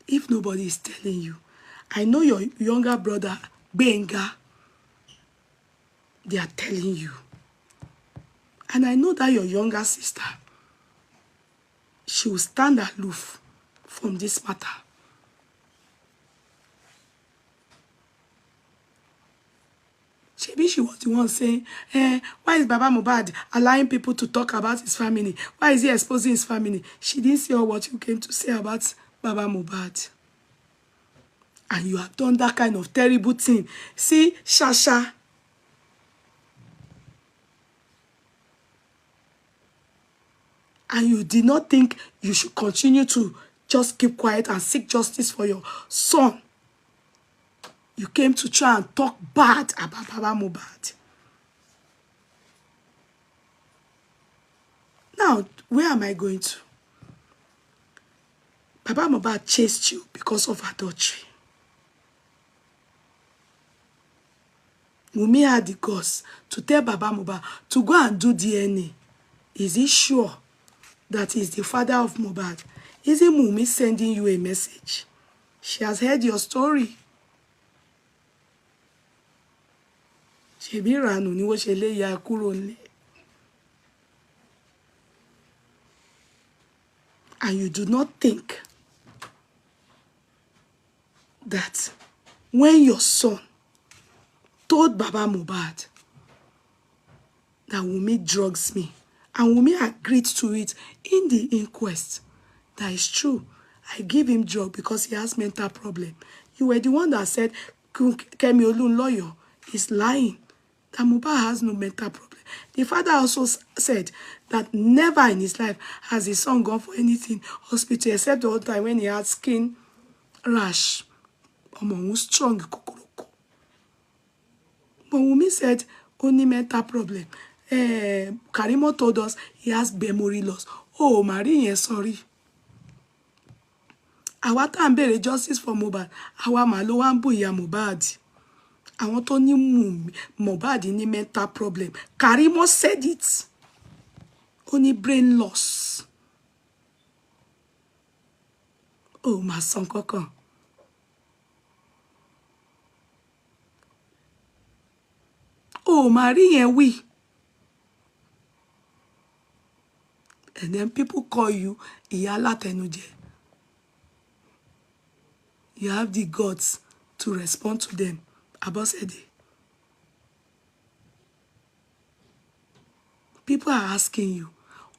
If nobody is telling you, I know your younger brother, Benga, they are telling you. And I know that your younger sister, she will stand aloof from this matter. Maybe she was the one saying, why is Baba Mohbad allowing people to talk about his family? Why is he exposing his family? She didn't see all what you came to say about Baba Mohbad. And you have done that kind of terrible thing. See, Shasha. And you did not think you should continue to just keep quiet and seek justice for your son. You came to try and talk bad about Baba Mohbad. Now, where am I going to? Baba Mohbad chased you because of adultery. Wunmi had the guts to tell Baba Mohbad to go and do DNA. Is he sure that he's the father of Mohbad? Isn't Wunmi sending you a message? She has heard your story. Ṣebí ìranù ni wọ́n ṣe lé ìyá kúrò nílé. And you do not think that when your son told Baba Mohbad that Wunmi drugs me, and Wunmi agreed to it in the inquest, that is true. I give him drug because he has mental problem. You were the one that said Kemi Olunloyo is lying, that Mohbad has no mental problem. The father also said that never in his life has his son gone for anything hospital except the whole time when he had skin rash. Omo strong kokoroko. But Wunmi said only mental problem. Karimo told us he has memory loss. Oh, Marie, sorry. Àwa tá ń béèrè justice for Mohbad, àwa mà ló wá ń bú ìyá Mohbad. Àwọn tó ní Mohbad ní mental problem. Karimo said it. Only brain loss. Oh, my son kankan. Oh, Marie, we. And then people call you Ìyá Alátẹnujẹ. You have the guts to respond to them. Abosede. People are asking you,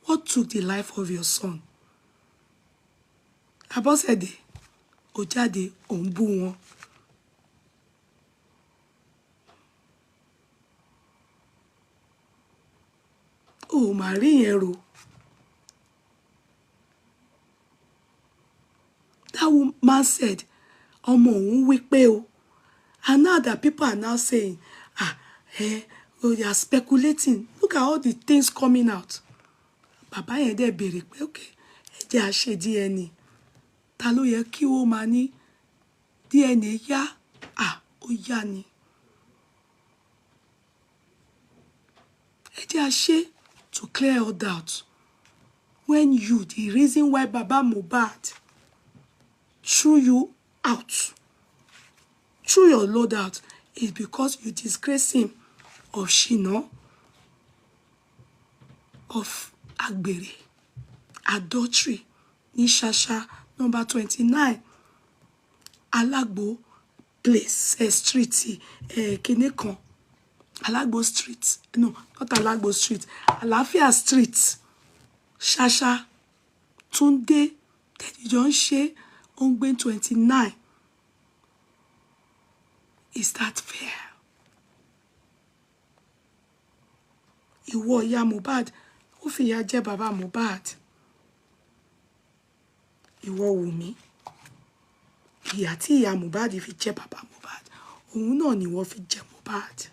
what took the life of your son? Abosede, ó jáde, ó ń bú wọn. Oh, Marie Ero. That woman said, ọmọ òun wí pé o. And now that people are now saying, oh, they are speculating. Look at all the things coming out. Bàbá yẹn dẹ̀ béèrè pé, okay, ẹ jẹ́ a ṣe DNA. Ta ló yẹ kí ó máa ní DNA yá? Ó yá ni. Ẹ jẹ́ a ṣe to clear all doubt. When you, the reason why Baba Mohbad threw you out, threw your load out, is because you disgrace him of shino, of agbèrè, adultery, ní Shasha number 29, Alagbo place, street, kíní kan, Alagbo street, no, not Alagbo street, Àlàáfíà street, Shasha, Túndé, tẹ̀jíjọ́ ń ṣe, ó ń gbé 29. Is that fair? Ìwọ ìyá Mohbad, ó fi ìyà jẹ Baba Mohbad. Ìwọ Wunmi, ìyà tí ìyá Mohbad fi jẹ Baba Mohbad, òun náà ni ìwọ fi jẹ Mohbad.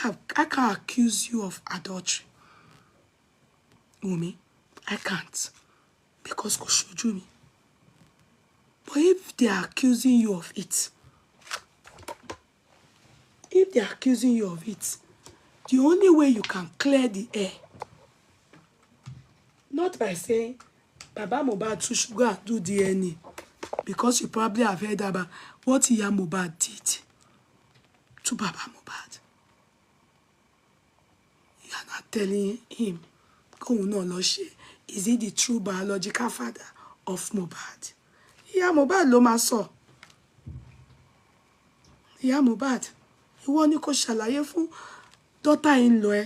I can't accuse you of adultery. Wunmi, I can't. Because kò ṣojú mi. But if they are accusing you of it, the only way you can clear the air, not by saying, Baba Mohbad should go and do DNA, because you probably have heard about what Iya Mohbad did to Baba Mohbad. You are not telling him, is he the true biological father of Mohbad? Iya Mohbad ló máa sọ. Iya Mohbad, ìwọ ni kó ṣàlàyé fún daughter-in-law ẹ.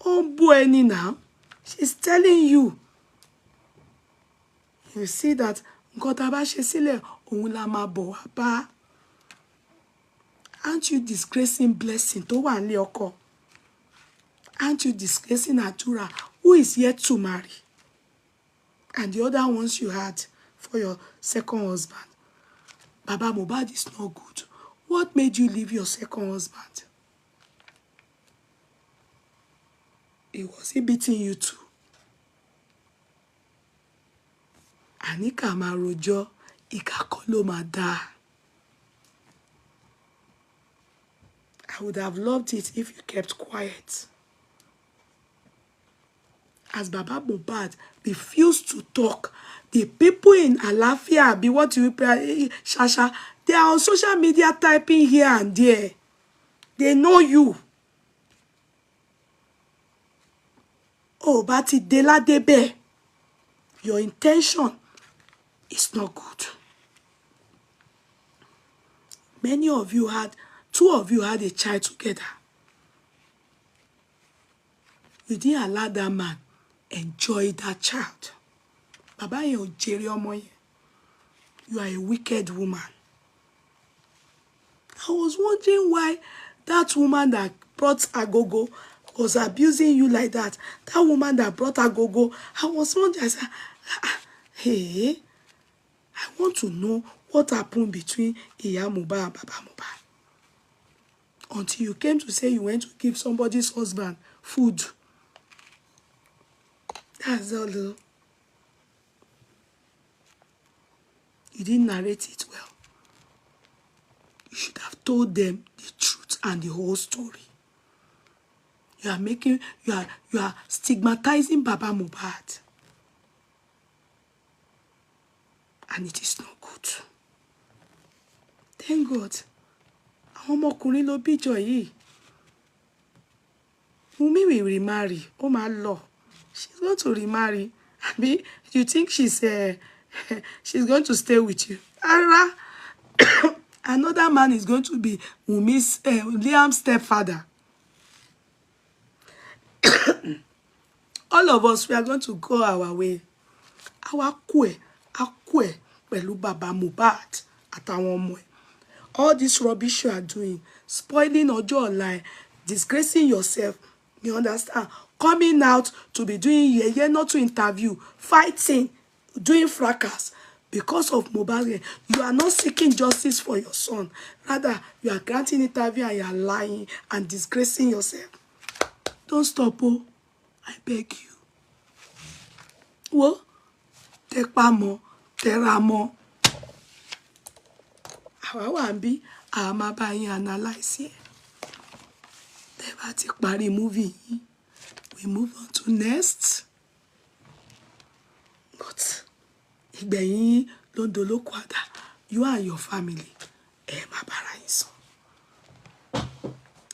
Ó ń bú ẹni now. She's telling you. You see that nǹkan tá a bá ṣe sílẹ̀ òun la máa bọ̀ wá bá. Aren't you disgracing Blessing tó wà nílé ọkọ? Aren't you disgracing Adura, who is yet to marry? And the other ones you had for your second husband. Baba Mohbad is not good. What made you leave your second husband? Was he beating you too? Anika marojo, ikakolo mada. I would have loved it if you kept quiet. As Baba Mohbad refused to talk, the people in Alafia, be what you Shasha, they are on social media typing here and there. They know you. Oh, but Dela Debe, your intention is not good. Two of you had a child together. You didn't allow that man enjoy that child. Baba yen jere omo yen. You are a wicked woman. I was wondering why that woman that brought Agogo was abusing you like that. That woman that brought Agogo, I was wondering, I said, hey, I want to know what happened between Iya Mohbad and Baba Mohbad. Until you came to say you went to give somebody's husband food. That's all. You didn't narrate it well. You should have told them the truth and the whole story. You are stigmatizing Baba Mohbad. And it is not good. Thank God. Ọmọkùnrin ló bíjọ yìí. Wunmi will remarry. Oh my Lord. She's going to remarry. I mean, you think she's going to stay with you? Another man is going to be Wunmi's Liam's stepfather. All of us, we are going to go our way. Our akwe pẹ̀lú Baba Mohbad àtàwọn ọmọ ẹ̀. All this rubbish you are doing, spoiling ọjọ́ ọ̀la, disgracing yourself, you understand? Coming out to be doing yeye, not to interview, fighting, doing fracas because of Mohbad. You are not seeking justice for your son. Rather, you are granting interview and you are lying and disgracing yourself. Don't stop, oh. I beg you. Wo, tepa mo, tera mo. Àwa wà ń bí, àwa máa bá yín analyse ẹ̀. Tẹ́ bá ti parí movie yín, we move on to next. But ìgbẹ̀yìn yín ló ń dolóko àdá. You and your family, má bára yín sọ.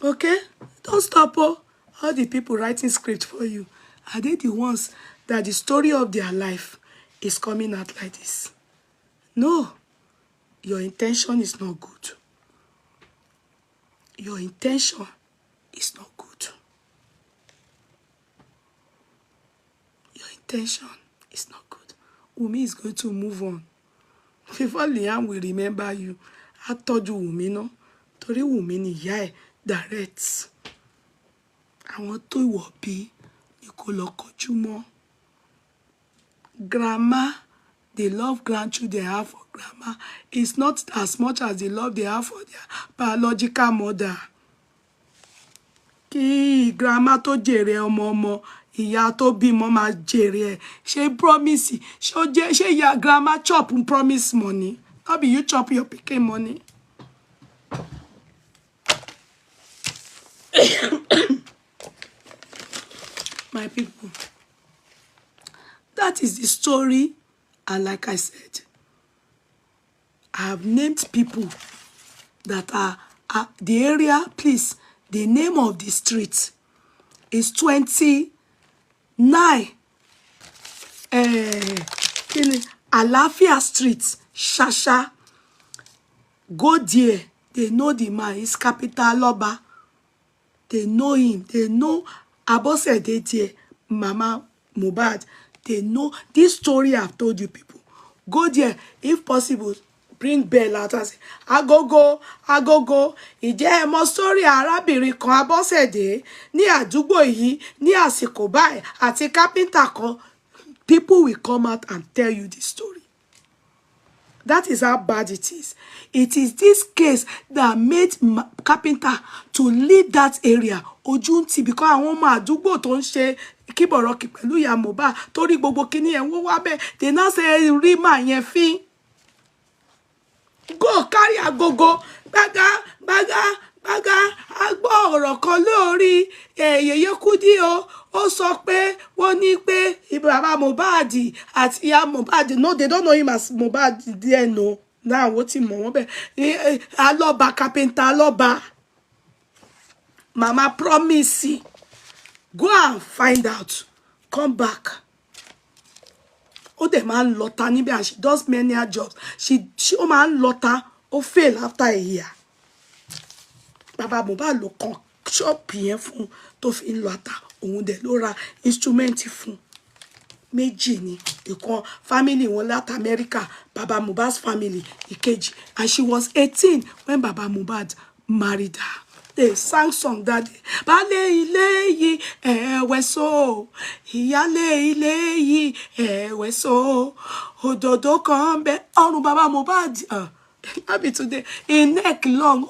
Okay? Don't stop, oh. All the people writing script for you, are they the ones that the story of their life is coming out like this? No. Your intention is not good. Your intention is not good. Your intention is not good. Wunmi is going to move on. Before Liam will remember you, I told you Wunmi, no? Torí Wunmi ni ìyá ẹ̀ direct. Àwọn tó ìwọ̀ bí ni kò lọ kọjú mọ́. Grandma, the love grandchildren have for grandma is not as much as the love they have for their biological mother. Kí grandma tó jèrè ọmọ, ìyá tó bímọ máa jèrè ẹ̀. Ṣé promise? Ṣé ìyá grandma chop promise money? How be you chop your pikin money? My people, that is the story. And like I said, I have named people that are the area. Please, the name of the street is 29 Alafia Street, Shasha. Go there. They know the man. He's capital Oba. They know him. They know Abosede there, Mama Mohbad. They know this story I've told you people. Go there, if possible. Bring bell out and say, agogo, agogo. Ìjẹ́ ẹ mọ story arábìnrin kan Abọ́sẹ̀dé ní àdúgbò yìí ní àsìkò báyìí àti carpenter kan. People will come out and tell you the story. That is how bad it is. It is this case that made carpenter to leave that area. Ojunti, because àwọn ọmọ àdúgbò tó ń ṣe kíbọ̀rọ̀kì pẹ̀lú ìyá Mohbad torí gbogbo kíní ẹ̀ wọ́n wá bẹ́ẹ̀. They now say rí màá yẹn fín. Go carry agogo, baga, baga, baga, agbọ́ ọ̀rọ̀ kan lórí YeyeKudi o. Ó sọ pé wọ́n ní pé Baba Mohbad àti ìyá Mohbad, no, they don't know him as Mohbad there, no. Now what him mọ̀ wọ́n bẹ́ẹ̀. Aloba carpenter aloba. Mama promise. Go and find out. Come back. Ó dẹ̀ máa ń lọ́ta níbẹ̀, and she does many jobs. Ó máa ń lọ́ta, ó fail after a year. Baba Mohbad ló kàn ṣọ́ọ̀pù yẹn fún tó fi ń lọ́ta. Òun dẹ̀ ló ra instrument fún. Méjì ni. Ìkan family wọn láti America, Baba Mohbad's family, ìkejì. And she was 18 when Baba Mohbad married her. They sang song that day. Baálé ilé yìí ẹ̀wẹ̀ so. Ìyálé ilé yìí ẹ̀wẹ̀ so. Òdòdó kan bẹ ọrùn Baba Mohbad. Happy today. In neck long.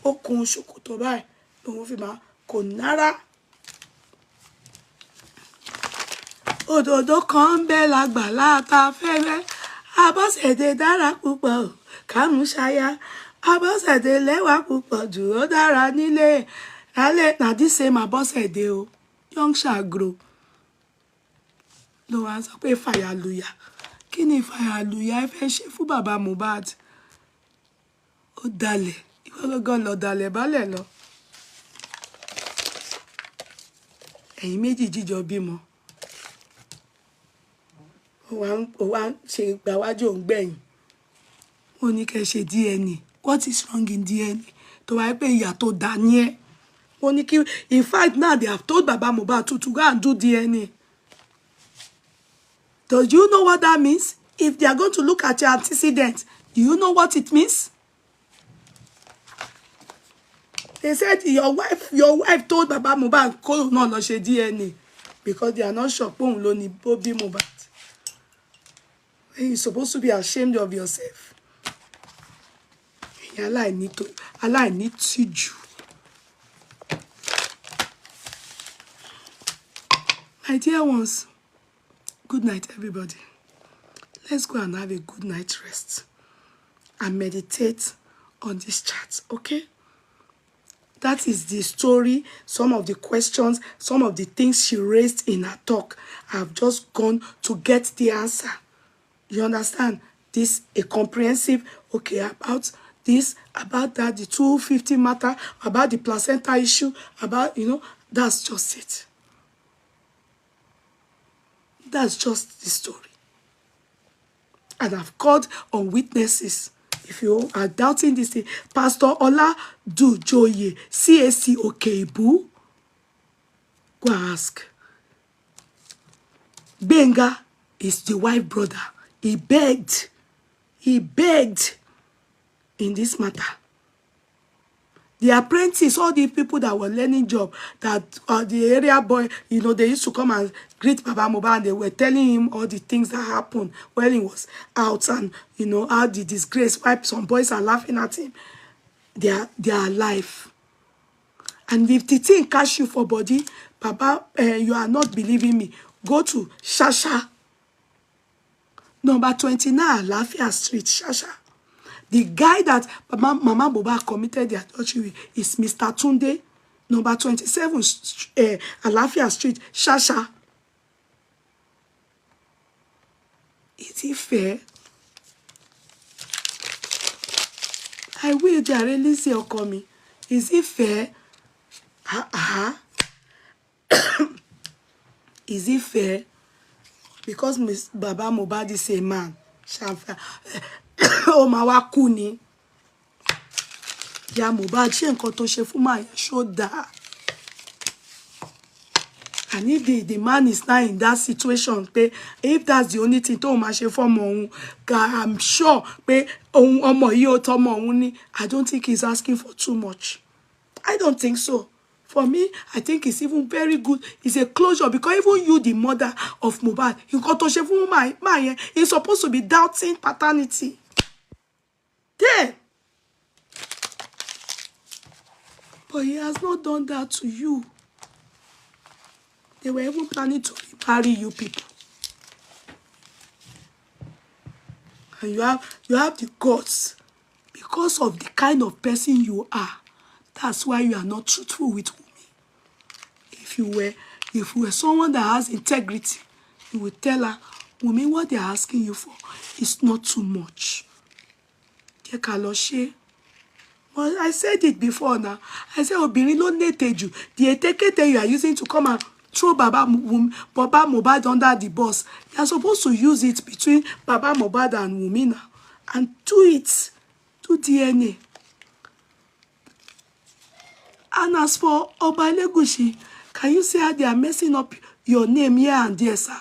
Okùn ṣòkòtò báyìí. Lòun fi máa kò nára. Òdòdó kan bẹ lágbàlá ta fẹ́rẹ́. Abọ́sẹ̀dé dára púpọ̀. Kàmú ṣáyà. Abọ́sẹ̀dé lẹ́wà púpọ̀ jù, ó dára nílé. Na this same Abọ́sẹ̀dé o. Young shall grow. Ló wá sọ pé fàyàlùyà. Kí ni fàyàlùyà ẹ fẹ́ ṣe fún Baba Mohbad? Ó dalẹ̀. Ìwọ gangan lọ dalẹ̀ bálẹ̀ lọ. Ẹ̀yin méjì jíjọ bímọ. Ó wá ń ṣe gbàwájú òun gbẹ̀yìn. Wọ́n ní kẹ́ ṣe DNA. What is wrong in DNA? To wá pé ìyà tó dá ní ẹ. Wọ́n ní kí, in fact now they have told Baba Mohbad to go and do DNA. Do you know what that means? If they are going to look at your antecedents, do you know what it means? They said your wife told Baba Mohbad kó náà lọ ṣe DNA because they are not sure pé òun ló ní Bobby Mohbad. You're supposed to be ashamed of yourself. I need to you. My dear ones, good night, everybody. Let's go and have a good night rest and meditate on this chat, okay? That is the story, some of the questions, some of the things she raised in her talk. I've just gone to get the answer. You understand? This a comprehensive, okay, about this, about that, the 250 matter, about the placenta issue, about, that's just it. That's just the story. And I've called on witnesses. If you are doubting this thing, Pastor Ola Dujoye, CAC Okeibu, go ask. Benga is the wife brother. He begged in this matter. The apprentice, all the people that were learning job, that the area boy, they used to come and greet Baba Mohbad, and they were telling him all the things that happened when he was out, and how the disgrace, why some boys are laughing at him. They are alive. And if the thing catch you for body, Baba, you are not believing me. Go to Shasha, number 29, Lafia Street, Shasha. The guy that Mama Mohbad committed the adultery with is Mr. Tunde, number 27, Alafia Street, Shasha. Is it fair? I will really say Okomi. Is it fair? Is it fair? Because Baba Mohbad is a man. Oh, ma wa kú ni. Ya Mohbad ṣe nǹkan tó ṣe fún ma yẹn ṣó dáa. And if the man is now in that situation, if that's the only thing to ma ṣe fọ́mọ òun, I'm sure ọmọ yìí ó tọ́mọ òun ni. I don't think he's asking for too much. I don't think so. For me, I think it's even very good. It's a closure, because even you, the mother of Mohbad, nǹkan tó ṣe fún man yẹn, he's supposed to be doubting paternity. There. But he has not done that to you. They were even planning to marry you people. And you have the guts. Because of the kind of person you are. That's why you are not truthful with Wunmi. If you were someone that has integrity, you would tell her, Wunmi, what they're asking you for is not too much. Jẹ́ ká lọ ṣe. But I said it before now. I said, obìnrin ló nètè jù. The etekete you are using to come and throw Baba Mohbad under the bus. You are supposed to use it between Baba Mohbad and Wunmi now. And do it. Do DNA. And as for Oba Elegushi, can you see how they are messing up your name here and there, sir?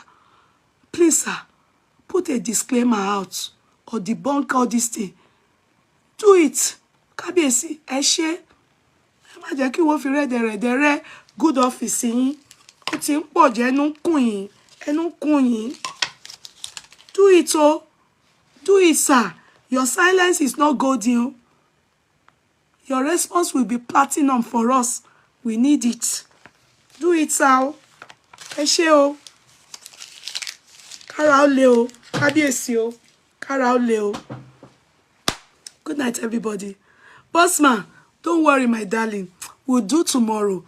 Please, sir, put a disclaimer out or debunk all this thing. Do it. Kábíyèsí, ẹ ṣé. Ẹ má jẹ́ kí wọ́n fi rẹ́dẹ̀rẹ́dẹ̀rẹ́ good office yín. Ó ti ń pọ̀ jẹ́ ẹnu ń kùn yín. Do it, oh. Do it, sir. Your silence is not golden. Your response will be platinum for us. We need it. Do it, sir. Ẹ ṣé o. Kára ó le o. Kábíyèsí o. Kára ó le o. Good night, everybody. Bossman, don't worry, my darling. We'll do tomorrow.